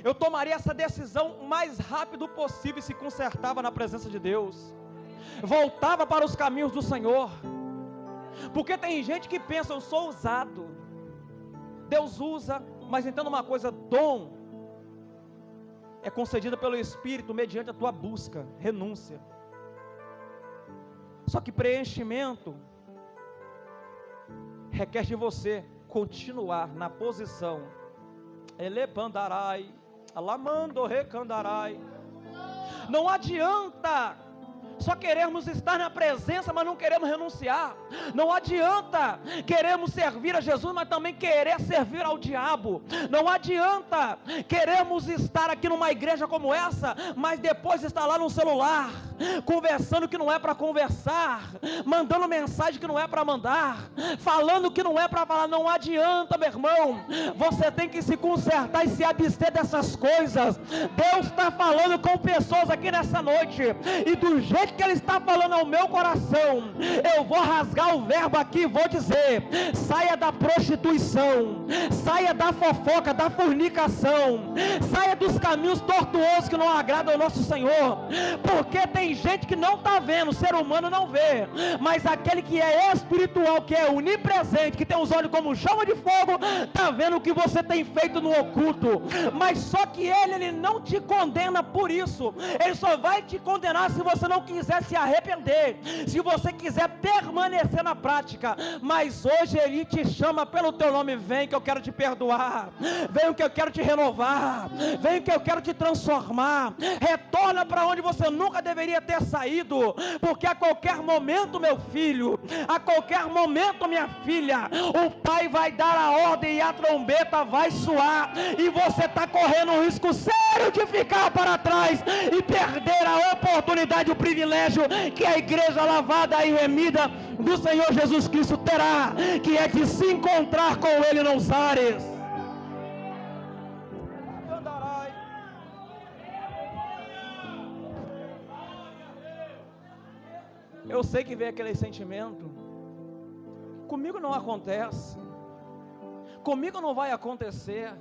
eu tomaria essa decisão o mais rápido possível e se consertava na presença de Deus, voltava para os caminhos do Senhor. Porque tem gente que pensa: eu sou usado, Deus usa, mas entenda uma coisa: dom é concedida pelo Espírito mediante a tua busca, renúncia. Só que preenchimento requer de você continuar na posição. Elepandarai, alamando recandarai. Não adianta só queremos estar na presença, mas não queremos renunciar. Não adianta queremos servir a Jesus, mas também querer servir ao diabo. Não adianta queremos estar aqui numa igreja como essa, mas depois estar lá no celular, conversando que não é para conversar, mandando mensagem que não é para mandar, falando que não é para falar. Não adianta, meu irmão. Você tem que se consertar e se abster dessas coisas. Deus está falando com pessoas aqui nessa noite, e do jeito que Ele está falando ao meu coração, eu vou rasgar o verbo aqui e vou dizer: saia da prostituição, saia da fofoca, da fornicação, saia dos caminhos tortuosos que não agradam ao nosso Senhor. Porque tem gente que não está vendo, o ser humano não vê, mas aquele que é espiritual, que é onipresente, que tem os olhos como chama de fogo, está vendo o que você tem feito no oculto. Mas só que ele não te condena por isso. Ele só vai te condenar se você não quiser se arrepender, se você quiser permanecer na prática. Mas hoje Ele te chama pelo teu nome: vem que eu quero te perdoar, vem que eu quero te renovar, vem que eu quero te transformar. Retorna para onde você nunca deveria ter saído, porque a qualquer momento, meu filho, a qualquer momento, minha filha, o Pai vai dar a ordem e a trombeta vai soar, e você está correndo um risco sério de ficar para trás e perder a oportunidade, o privilégio que a igreja lavada e remida do Senhor Jesus Cristo terá, que é de se encontrar com Ele nos ares. Eu sei que vem aquele sentimento: comigo não acontece, comigo não vai acontecer.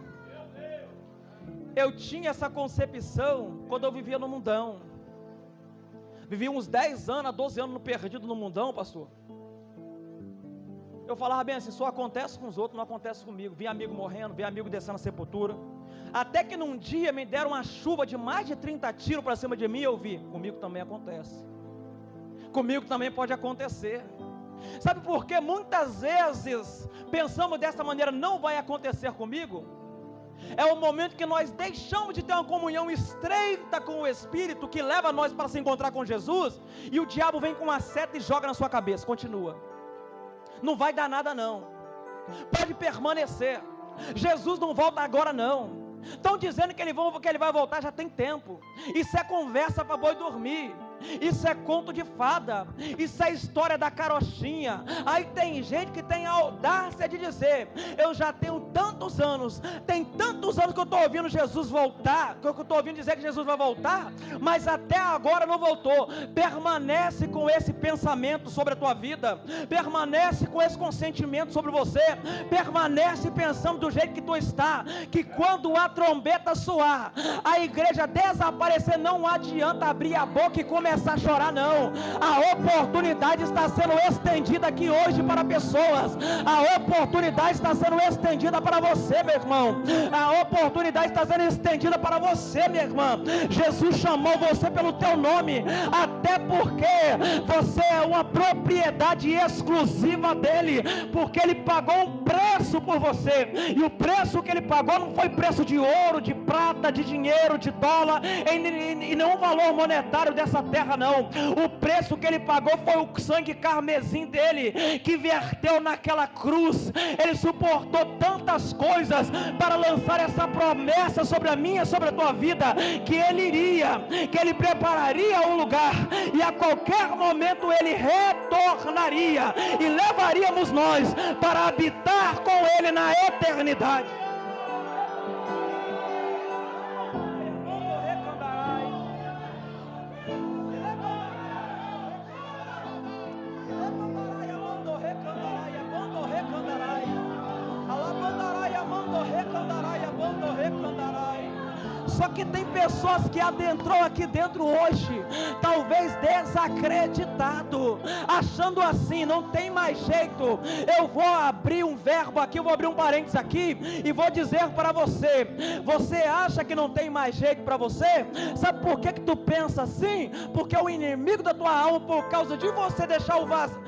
Eu tinha essa concepção quando eu vivia no mundão. Vivi uns 10 anos, 12 anos perdido no mundão, pastor. Eu falava bem assim: só acontece com os outros, não acontece comigo. Vi amigo morrendo, vi amigo descendo na sepultura. Até que num dia me deram uma chuva de mais de 30 tiros para cima de mim, e eu vi: comigo também acontece, comigo também pode acontecer. Sabe por que muitas vezes pensamos dessa maneira, não vai acontecer comigo? É o momento que nós deixamos de ter uma comunhão estreita com o Espírito, que leva nós para se encontrar com Jesus, e o diabo vem com uma seta e joga na sua cabeça. Continua, não vai dar nada não, pode permanecer, Jesus não volta agora não. Estão dizendo que ele vai voltar, já tem tempo. Isso é conversa para boi dormir. Isso é conto de fada. Isso é história da carochinha. Aí tem gente que tem a audácia de dizer: eu já tenho tantos anos, tem tantos anos que eu estou ouvindo Jesus voltar, que eu estou ouvindo dizer que Jesus vai voltar, mas até agora não voltou. Permanece com esse pensamento sobre a tua vida, permanece com esse consentimento sobre você, permanece pensando do jeito que tu está, que quando a trombeta soar, a igreja desaparecer, não adianta abrir a boca e começar a chorar não. A oportunidade está sendo estendida aqui hoje para pessoas. A oportunidade está sendo estendida para você, meu irmão. A oportunidade está sendo estendida para você, minha irmã. Jesus chamou você pelo teu nome, até porque você é uma propriedade exclusiva dele, porque ele pagou um preço por você, e o preço que ele pagou não foi preço de ouro, de prata, de dinheiro, de dólar, e não o valor monetário dessa terra não. O preço que ele pagou foi o sangue carmesim dele, que verteu naquela cruz. Ele suportou tantas coisas para lançar essa promessa sobre a minha, sobre a tua vida, que ele iria, que ele prepararia um lugar, e a qualquer momento ele retornaria, e levaríamos nós para habitar com ele na eternidade. Só que tem pessoas que adentrou aqui dentro hoje, talvez desacreditado, achando assim, não tem mais jeito. Eu vou abrir um verbo aqui, eu vou abrir um parênteses aqui, e vou dizer para você: você acha que não tem mais jeito para você? Sabe por que tu pensa assim? Porque o inimigo da tua alma, por causa de você deixar o vazio,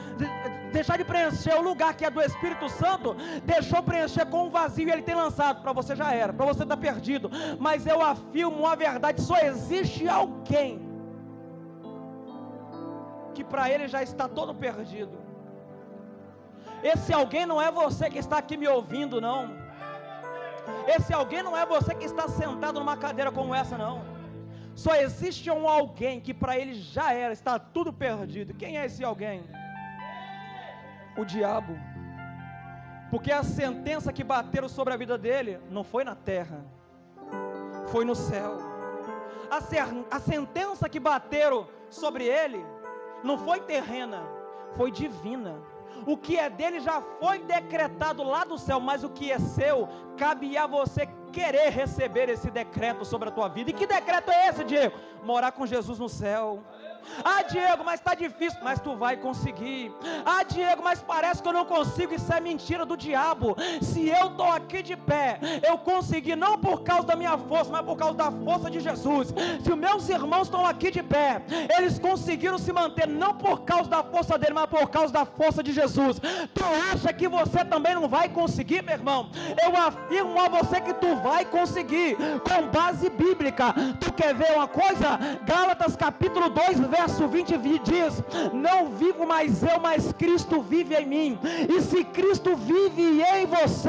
deixar de preencher o lugar que é do Espírito Santo, deixou preencher com um vazio, e ele tem lançado, para você já era, para você está perdido. Mas eu afirmo uma verdade: só existe alguém que para ele já está todo perdido. Esse alguém não é você que está aqui me ouvindo não. Esse alguém não é você que está sentado numa cadeira como essa não. Só existe um alguém que para ele já era, está tudo perdido. Quem é esse alguém? O diabo. Porque a sentença que bateram sobre a vida dele não foi na terra, foi no céu. A sentença que bateram sobre ele não foi terrena, foi divina. O que é dele já foi decretado lá do céu, mas o que é seu, cabe a você querer receber esse decreto sobre a tua vida. E que decreto é esse, Diego? Morar com Jesus no céu. Ah, Diego, mas está difícil. Mas tu vai conseguir. Ah, Diego, mas parece que eu não consigo. Isso é mentira do diabo. Se eu estou aqui de pé, eu consegui não por causa da minha força, mas por causa da força de Jesus. Se os meus irmãos estão aqui de pé, eles conseguiram se manter não por causa da força dele, mas por causa da força de Jesus. Tu acha que você também não vai conseguir, meu irmão? Eu afirmo a você que tu vai conseguir, com base bíblica. Tu quer ver uma coisa? Gálatas capítulo 2, verso 20 diz: não vivo mais eu, mas Cristo vive em mim. E se Cristo vive em você,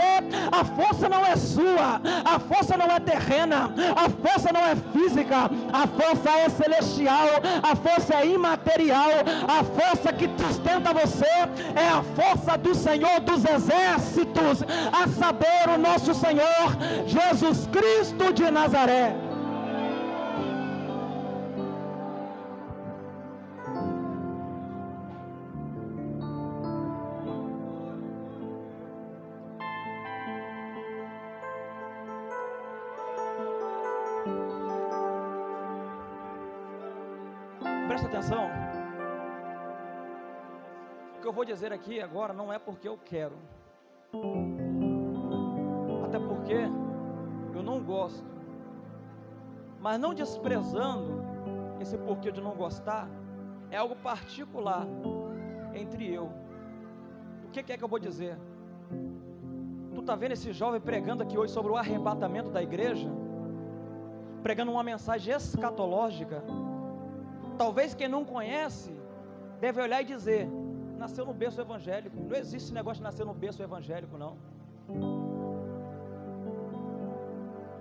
a força não é sua, a força não é terrena, a força não é física, a força é celestial, a força é imaterial. A força que sustenta você é a força do Senhor dos exércitos, a saber, o nosso Senhor Jesus Cristo de Nazaré. Presta atenção. O que eu vou dizer aqui agora não é porque eu quero, até porque eu não gosto, mas não desprezando esse porquê de não gostar, é algo particular entre eu O que é que eu vou dizer? Tu está vendo esse jovem pregando aqui hoje sobre o arrebatamento da igreja? Pregando uma mensagem escatológica. Talvez quem não conhece deve olhar e dizer: nasceu no berço evangélico. Não existe esse negócio de nascer no berço evangélico, não.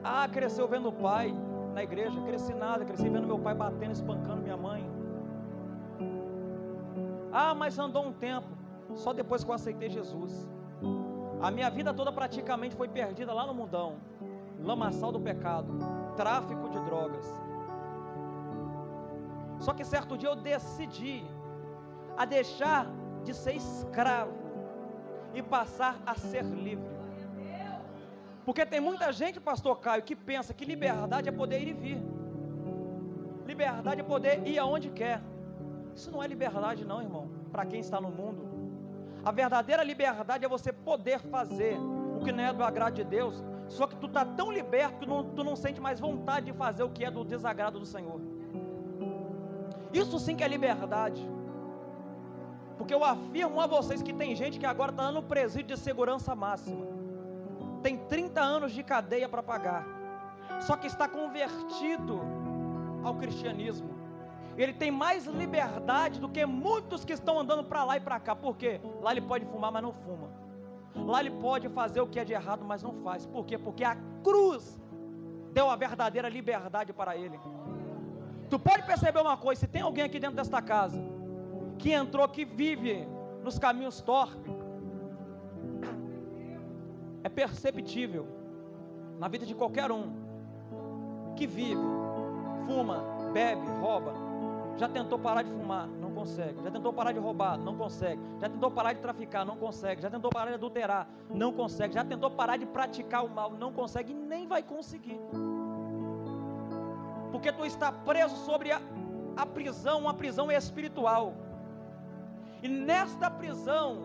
Ah, cresceu vendo o pai na igreja. Cresci nada, cresci vendo meu pai batendo, espancando minha mãe. Ah, mas andou um tempo. Só depois que eu aceitei Jesus. A minha vida toda praticamente foi perdida lá no mundão. Lamaçal do pecado, tráfico de drogas. Só que certo dia eu decidi a deixar de ser escravo e passar a ser livre. Porque tem muita gente, pastor Caio, que pensa que liberdade é poder ir e vir. Liberdade é poder ir aonde quer. Isso não é liberdade não, irmão, para quem está no mundo. A verdadeira liberdade é você poder fazer o que não é do agrado de Deus, só que tu está tão liberto que tu não sente mais vontade de fazer o que é do desagrado do Senhor. Isso sim que é liberdade. Porque eu afirmo a vocês que tem gente que agora está no presídio de segurança máxima, tem 30 anos de cadeia para pagar, só que está convertido ao cristianismo. Ele tem mais liberdade do que muitos que estão andando para lá e para cá. Por quê? Lá ele pode fumar, mas não fuma. Lá ele pode fazer o que é de errado, mas não faz. Por quê? Porque a cruz deu a verdadeira liberdade para ele. Tu pode perceber uma coisa: se tem alguém aqui dentro desta casa que entrou, que vive nos caminhos torpes, é perceptível na vida de qualquer um que vive, fuma, bebe, rouba. Já tentou parar de fumar? Não consegue. Já tentou parar de roubar? Não consegue. Já tentou parar de traficar? Não consegue. Já tentou parar de adulterar? Não consegue. Já tentou parar de praticar o mal? Não consegue e nem vai conseguir. Porque tu está preso sobre a prisão, uma prisão espiritual. E nesta prisão,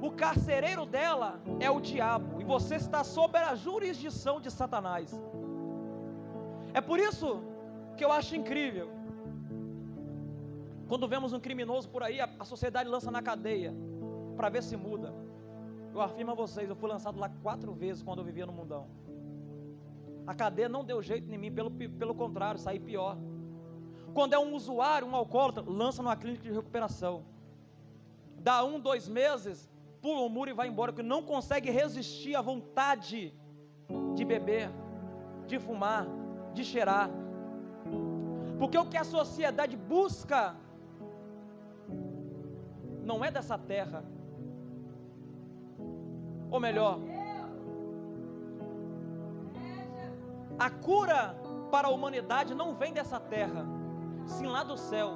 o carcereiro dela é o diabo. E você está sob a jurisdição de Satanás. É por isso que eu acho incrível quando vemos um criminoso por aí, a sociedade lança na cadeia para ver se muda. Eu afirmo a vocês, eu fui lançado lá 4 vezes quando eu vivia no mundão. A cadeia não deu jeito em mim, pelo contrário, saí pior. Quando é um usuário, um alcoólatra, lança numa clínica de recuperação. Dá 1, 2 meses, pula o muro e vai embora, porque não consegue resistir à vontade de beber, de fumar, de cheirar. Porque o que a sociedade busca não é dessa terra. Ou melhor, a cura para a humanidade não vem dessa terra, sim lá do céu.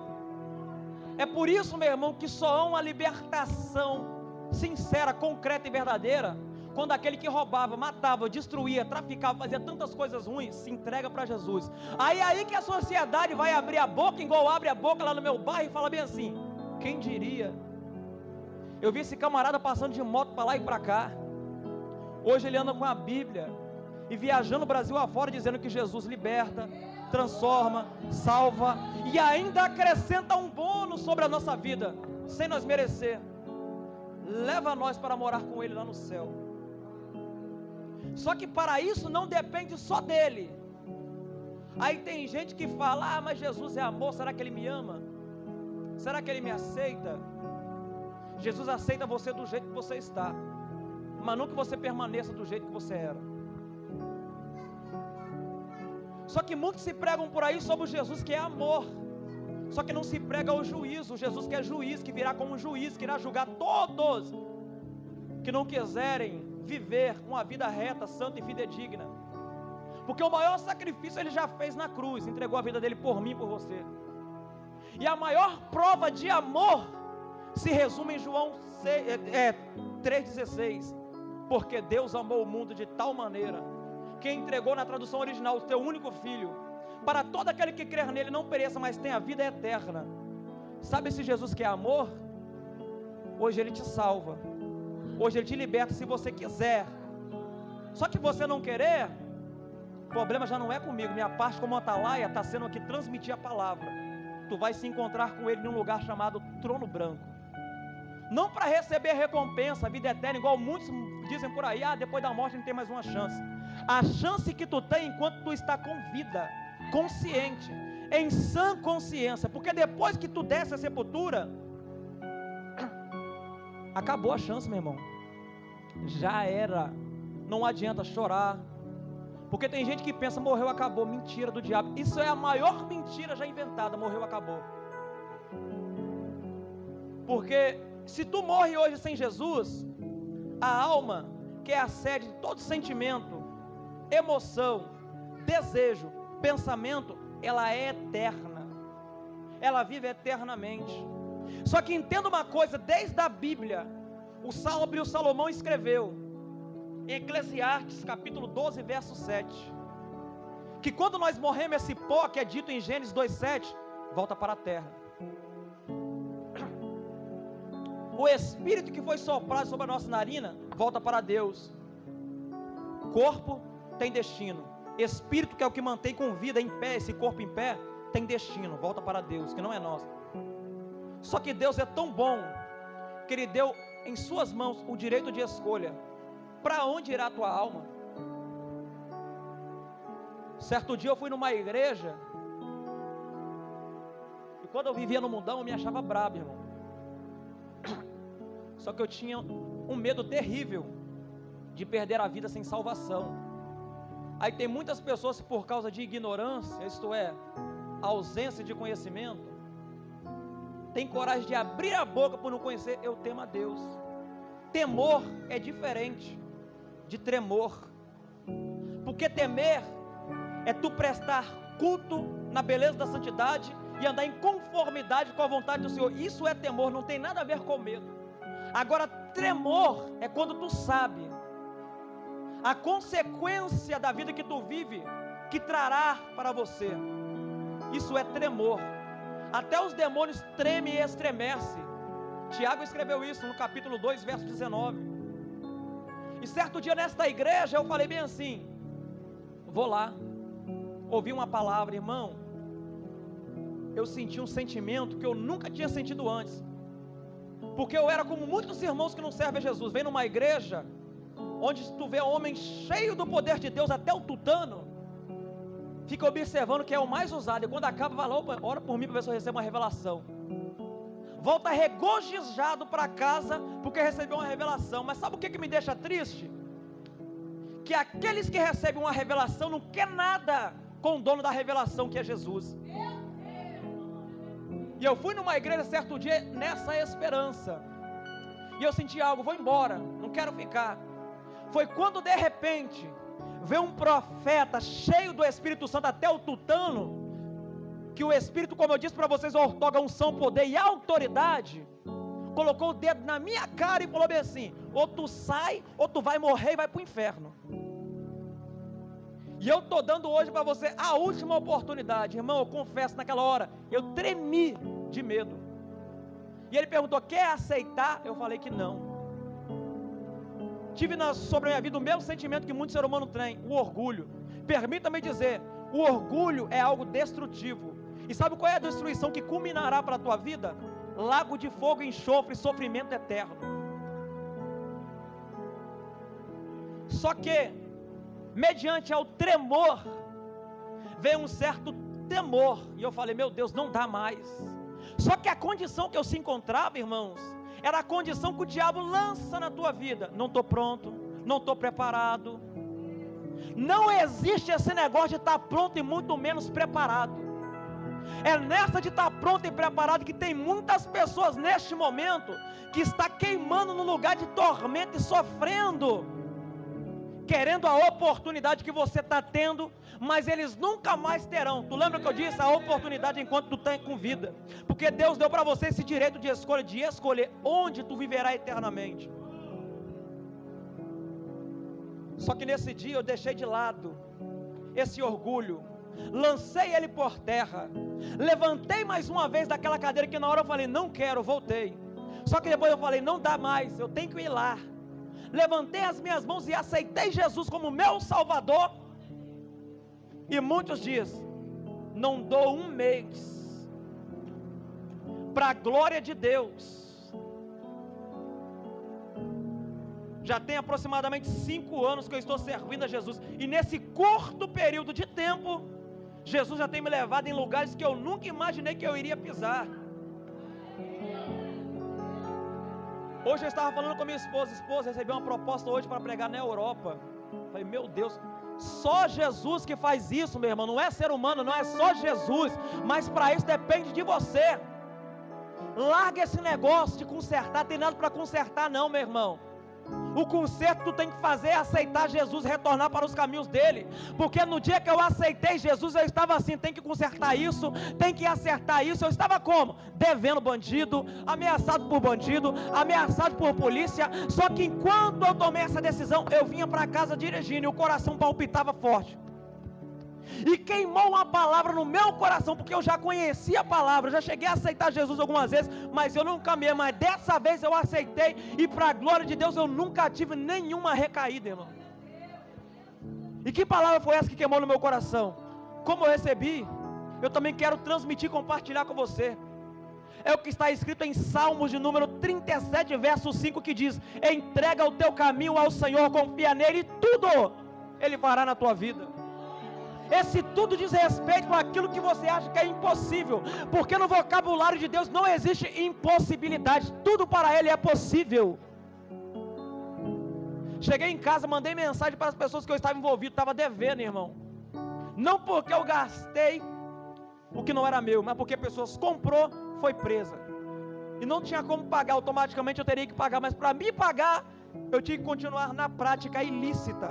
É por isso, meu irmão, que só há uma libertação sincera, concreta e verdadeira quando aquele que roubava, matava, destruía, traficava, fazia tantas coisas ruins, se entrega para Jesus. Aí que a sociedade vai abrir a boca, igual abre a boca lá no meu bairro, e fala bem assim: quem diria? Eu vi esse camarada passando de moto para lá e para cá. Hoje ele anda com a Bíblia e viajando o Brasil afora, dizendo que Jesus liberta, transforma, salva e ainda acrescenta um bônus sobre a nossa vida, sem nós merecer. Leva nós para morar com Ele lá no céu. Só que para isso não depende só dele. Aí tem gente que fala: ah, mas Jesus é amor, será que Ele me ama? Será que Ele me aceita? Jesus aceita você do jeito que você está, mas não que você permaneça do jeito que você era. Só que muitos se pregam por aí sobre o Jesus que é amor, só que não se prega o juízo, o Jesus que é juiz, que virá como um juiz, que irá julgar todos que não quiserem viver uma vida reta, santa e fidedigna. Porque o maior sacrifício Ele já fez na cruz, entregou a vida dele por mim e por você. E a maior prova de amor se resume em João 3,16, porque Deus amou o mundo de tal maneira que entregou, na tradução original, o teu único filho, para todo aquele que crer nele não pereça, mas tenha vida eterna. Sabe esse Jesus que é amor? Hoje Ele te salva, hoje Ele te liberta se você quiser. Só que você não querer, o problema já não é comigo. Minha parte como atalaia está sendo aqui transmitir a palavra. Tu vai se encontrar com Ele em um lugar chamado trono branco. não para receber recompensa, a vida eterna, igual muitos dizem por aí, depois da morte não tem mais uma chance. A chance que tu tem enquanto tu está com vida, consciente, em sã consciência, porque depois que tu desce a sepultura, acabou a chance, meu irmão, já era, não adianta chorar, porque tem gente que pensa, morreu, acabou, mentira do diabo, isso é a maior mentira já inventada, morreu, acabou, porque se tu morre hoje sem Jesus, a alma, que é a sede de todo sentimento, emoção, desejo, pensamento, ela é eterna, ela vive eternamente. Só que entenda uma coisa, desde a Bíblia, o Salomão escreveu, em Eclesiastes capítulo 12, verso 7, que quando nós morremos, esse pó que é dito em Gênesis 2,7, volta para a terra. O espírito que foi soprado sobre a nossa narina, volta para Deus. Corpo tem destino, espírito, que é o que mantém com vida em pé, esse corpo em pé, tem destino, volta para Deus, que não é nosso. Só que Deus é tão bom, que Ele deu em suas mãos o direito de escolha, para onde irá a tua alma. Certo dia eu fui numa igreja, e quando eu vivia no mundão, eu me achava brabo, irmão. Só que eu tinha um medo terrível, de perder a vida sem salvação. Aí tem muitas pessoas que por causa de ignorância, isto é, ausência de conhecimento, tem coragem de abrir a boca por não conhecer. Eu temo a Deus. Temor é diferente de tremor, porque temer é tu prestar culto na beleza da santidade e andar em conformidade com a vontade do Senhor. Isso é temor, não tem nada a ver com medo. Agora, tremor é quando tu sabe a consequência da vida que tu vive, que trará para você. Isso é tremor. Até os demônios tremem e estremecem. Tiago escreveu isso no capítulo 2, verso 19. E certo dia nesta igreja eu falei bem assim, vou lá, ouvi uma palavra, irmão, eu senti um sentimento que eu nunca tinha sentido antes, porque eu era como muitos irmãos que não servem a Jesus, vem numa igreja, onde tu vê homem cheio do poder de Deus, até o tutano, fica observando que é o mais usado, e quando acaba, vai lá, ora por mim para ver se eu recebo uma revelação, volta regozijado para casa, porque recebeu uma revelação. Mas sabe o que me deixa triste? Que aqueles que recebem uma revelação não quer nada com o dono da revelação, que é Jesus. E eu fui numa igreja certo dia nessa esperança, e eu senti algo, vou embora, não quero ficar. Foi quando de repente veio um profeta cheio do Espírito Santo, até o tutano, que o Espírito, como eu disse para vocês, outorga unção, poder e autoridade, colocou o dedo na minha cara e falou bem assim, ou tu sai, ou tu vai morrer e vai para o inferno. E eu estou dando hoje para você a última oportunidade. Irmão, eu confesso, naquela hora, eu tremi de medo. E ele perguntou, quer aceitar? Eu falei que não. Tive sobre a minha vida o mesmo sentimento que muitos seres humanos têm, o orgulho. Permita-me dizer, o orgulho é algo destrutivo. E sabe qual é a destruição que culminará para a tua vida? Lago de fogo, enxofre e sofrimento eterno. Só que, mediante ao tremor, veio um certo temor. E eu falei, meu Deus, não dá mais. Só que a condição que eu se encontrava, irmãos, era a condição que o diabo lança na tua vida. Não estou pronto, não estou preparado. Não existe esse negócio de estar pronto e muito menos preparado. É nessa de estar pronto e preparado que tem muitas pessoas neste momento que está queimando no lugar de tormento e sofrendo, querendo a oportunidade que você está tendo, mas eles nunca mais terão. Tu lembra que eu disse? A oportunidade enquanto tu está com vida, porque Deus deu para você esse direito de escolher onde tu viverá eternamente. Só que nesse dia eu deixei de lado esse orgulho, lancei ele por terra, levantei mais uma vez daquela cadeira que na hora eu falei, não quero, voltei. Só que depois eu falei, não dá mais, eu tenho que ir lá. Levantei as minhas mãos e aceitei Jesus como meu Salvador. E muitos dizem, não dou um mês, para a glória de Deus, Já tem aproximadamente 5 anos que eu estou servindo a Jesus, e nesse curto período de tempo, Jesus já tem me levado em lugares que eu nunca imaginei que eu iria pisar. Hoje eu estava falando com minha esposa, recebi uma proposta hoje para pregar na Europa. Falei, meu Deus, só Jesus que faz isso, meu irmão, não é ser humano, não é só Jesus, mas para isso depende de você. Larga esse negócio de consertar, tem nada para consertar não, meu irmão. O conserto que tu tem que fazer é aceitar Jesus, retornar para os caminhos dele, porque no dia que eu aceitei Jesus, eu estava assim, tem que consertar isso, tem que acertar isso. Eu estava como? Devendo bandido, ameaçado por bandido, ameaçado por polícia. Só que enquanto eu tomei essa decisão, eu vinha para casa dirigindo e o coração palpitava forte, e queimou uma palavra no meu coração, porque eu já conhecia a palavra, já cheguei a aceitar Jesus algumas vezes, mas eu não caminhei, mas dessa vez eu aceitei, e para a glória de Deus eu nunca tive nenhuma recaída, irmão. E que palavra foi essa que queimou no meu coração? Como eu recebi, eu também quero transmitir e compartilhar com você. É o que está escrito em Salmos de número 37, verso 5, que diz: entrega o teu caminho ao Senhor, confia nele e tudo Ele fará na tua vida. Esse tudo diz respeito àquilo que você acha que é impossível, porque no vocabulário de Deus não existe impossibilidade, tudo para Ele é possível. Cheguei em casa, mandei mensagem para as pessoas que eu estava envolvido, estava devendo, irmão, não porque eu gastei o que não era meu, mas porque pessoas comprou, foi presa, e não tinha como pagar, automaticamente eu teria que pagar, mas para me pagar, eu tinha que continuar na prática ilícita.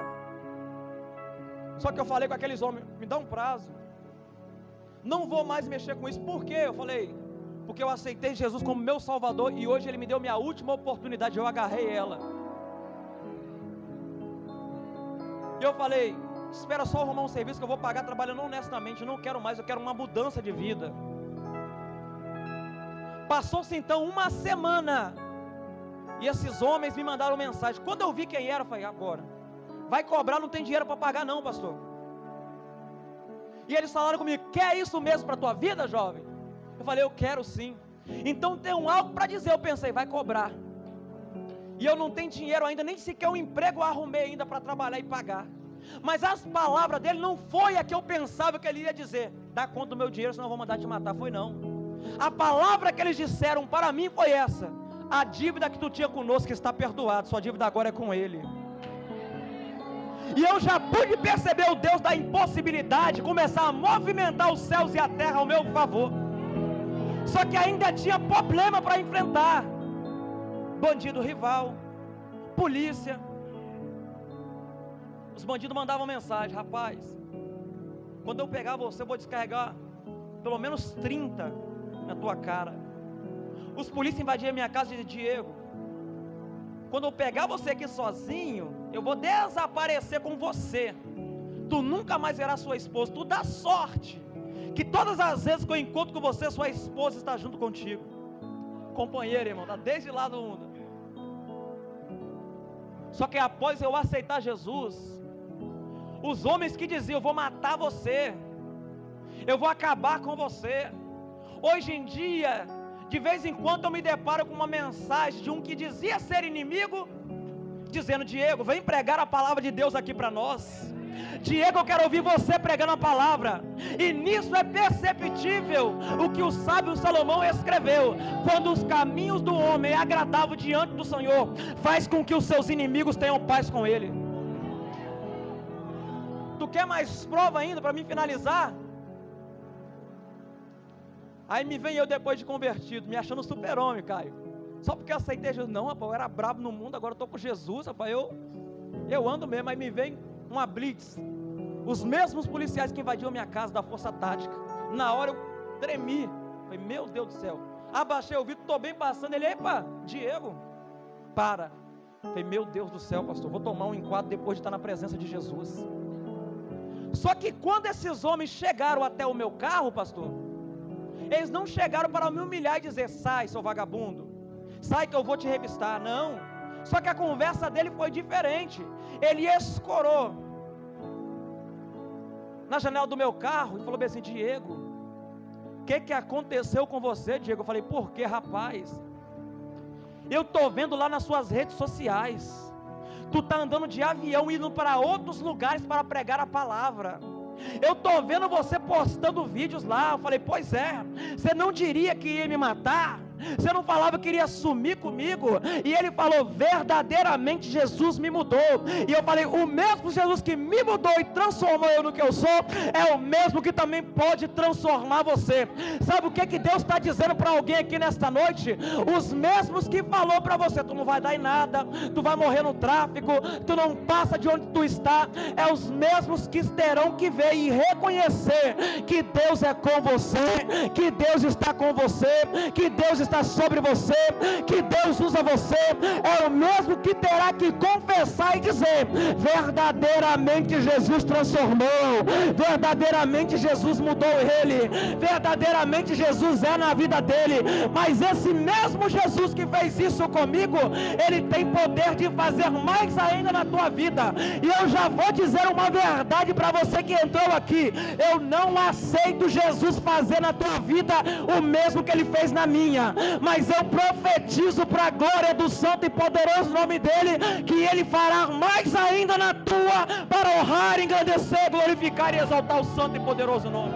Só que eu falei com aqueles homens, me dá um prazo, não vou mais mexer com isso. Por quê? Eu falei, porque eu aceitei Jesus como meu Salvador, e hoje Ele me deu minha última oportunidade, eu agarrei ela. E eu falei, espera só arrumar um serviço que eu vou pagar trabalhando honestamente, eu não quero mais, eu quero uma mudança de vida. Passou-se então uma semana, e esses homens me mandaram mensagem. Quando eu vi quem era, eu falei, agora vai cobrar, não tem dinheiro para pagar não, pastor. E eles falaram comigo, quer isso mesmo para a tua vida, jovem? Eu falei, eu quero sim. Então tem algo para dizer. Eu pensei, vai cobrar, e eu não tenho dinheiro ainda, nem sequer um emprego eu arrumei ainda para trabalhar e pagar. Mas as palavras dele não foi a que eu pensava que ele ia dizer, dá conta do meu dinheiro, senão eu vou mandar te matar. Foi não. A palavra que eles disseram para mim foi essa: a dívida que tu tinha conosco está perdoada, sua dívida agora é com ele. E eu já pude perceber o Deus da impossibilidade começar a movimentar os céus e a terra ao meu favor. Só que ainda tinha problema para enfrentar: bandido rival, polícia. Os bandidos mandavam mensagem, rapaz, quando eu pegar você, eu vou descarregar pelo menos 30 na tua cara. Os polícias invadiam a minha casa e diziam, Diego, quando eu pegar você aqui sozinho, eu vou desaparecer com você, tu nunca mais verás sua esposa. Tu dá sorte que todas as vezes que eu encontro com você, sua esposa está junto contigo. Companheiro, irmão, está desde lá do mundo. Só que após eu aceitar Jesus, os homens que diziam, eu vou matar você, eu vou acabar com você, hoje em dia, de vez em quando eu me deparo com uma mensagem de um que dizia ser inimigo, dizendo, Diego, vem pregar a palavra de Deus aqui para nós. Diego, eu quero ouvir você pregando a palavra. E nisso é perceptível o que o sábio Salomão escreveu: quando os caminhos do homem é agradável diante do Senhor, faz com que os seus inimigos tenham paz com ele. Tu quer mais prova ainda para mim finalizar? Aí me vem eu depois de convertido, me achando super-homem, Caio, só porque eu aceitei Jesus. Não, rapaz, eu era brabo no mundo, agora eu estou com Jesus, rapaz, eu ando mesmo. Aí me vem uma blitz, os mesmos policiais que invadiram minha casa da força tática. Na hora eu tremi, falei, meu Deus do céu, abaixei o vidro, estou bem passando. Ele, epa, Diego, para. Falei, meu Deus do céu, pastor, vou tomar um enquadro depois de estar na presença de Jesus. Só que quando esses homens chegaram até o meu carro, pastor, eles não chegaram para me humilhar e dizer, sai seu vagabundo, sai que eu vou te revistar, não. Só que a conversa dele foi diferente. Ele escorou na janela do meu carro e falou bem assim, Diego, o que aconteceu com você, Diego? Eu falei, por que, rapaz? Eu estou vendo lá nas suas redes sociais, Tu está andando de avião, indo para outros lugares para pregar a palavra. Eu estou vendo você postando vídeos lá. Eu falei, pois é, você não diria que ia me matar? Você não falava que iria sumir comigo? E ele falou, verdadeiramente Jesus me mudou. E eu falei, o mesmo Jesus que me mudou e transformou eu no que eu sou, é o mesmo que também pode transformar você. Sabe o que Deus está dizendo para alguém aqui nesta noite? Os mesmos que falou para você, tu não vai dar em nada, tu vai morrer no tráfico, tu não passa de onde tu está, é os mesmos que terão que ver e reconhecer que Deus é com você, que Deus está com você, que Deus está sobre você, que Deus usa você. É o mesmo que terá que confessar e dizer, verdadeiramente Jesus transformou, verdadeiramente Jesus mudou ele, verdadeiramente Jesus é na vida dele. Mas esse mesmo Jesus que fez isso comigo, ele tem poder de fazer mais ainda na tua vida. E eu já vou dizer uma verdade para você que entrou aqui: eu não aceito Jesus fazer na tua vida o mesmo que ele fez na minha, mas eu profetizo para a glória do santo e poderoso nome dele, que ele fará mais ainda na tua, para honrar, engrandecer, glorificar e exaltar o santo e poderoso nome.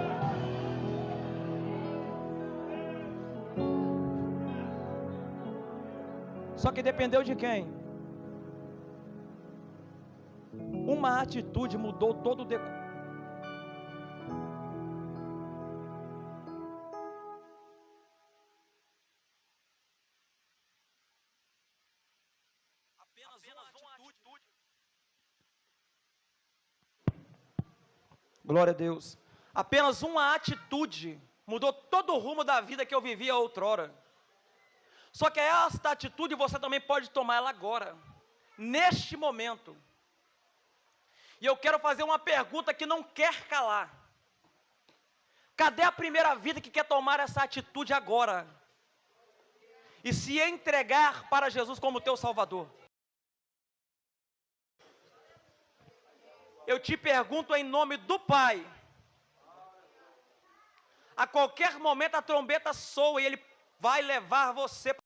Só que dependeu de quem? Uma atitude mudou todo o decoro. Glória a Deus. Apenas uma atitude mudou todo o rumo da vida que eu vivia outrora. Só que esta atitude você também pode tomar ela agora, neste momento. E eu quero fazer uma pergunta que não quer calar. Cadê a primeira vida que quer tomar essa atitude agora? E se entregar para Jesus como teu Salvador? Eu te pergunto em nome do Pai. A qualquer momento a trombeta soa e Ele vai levar você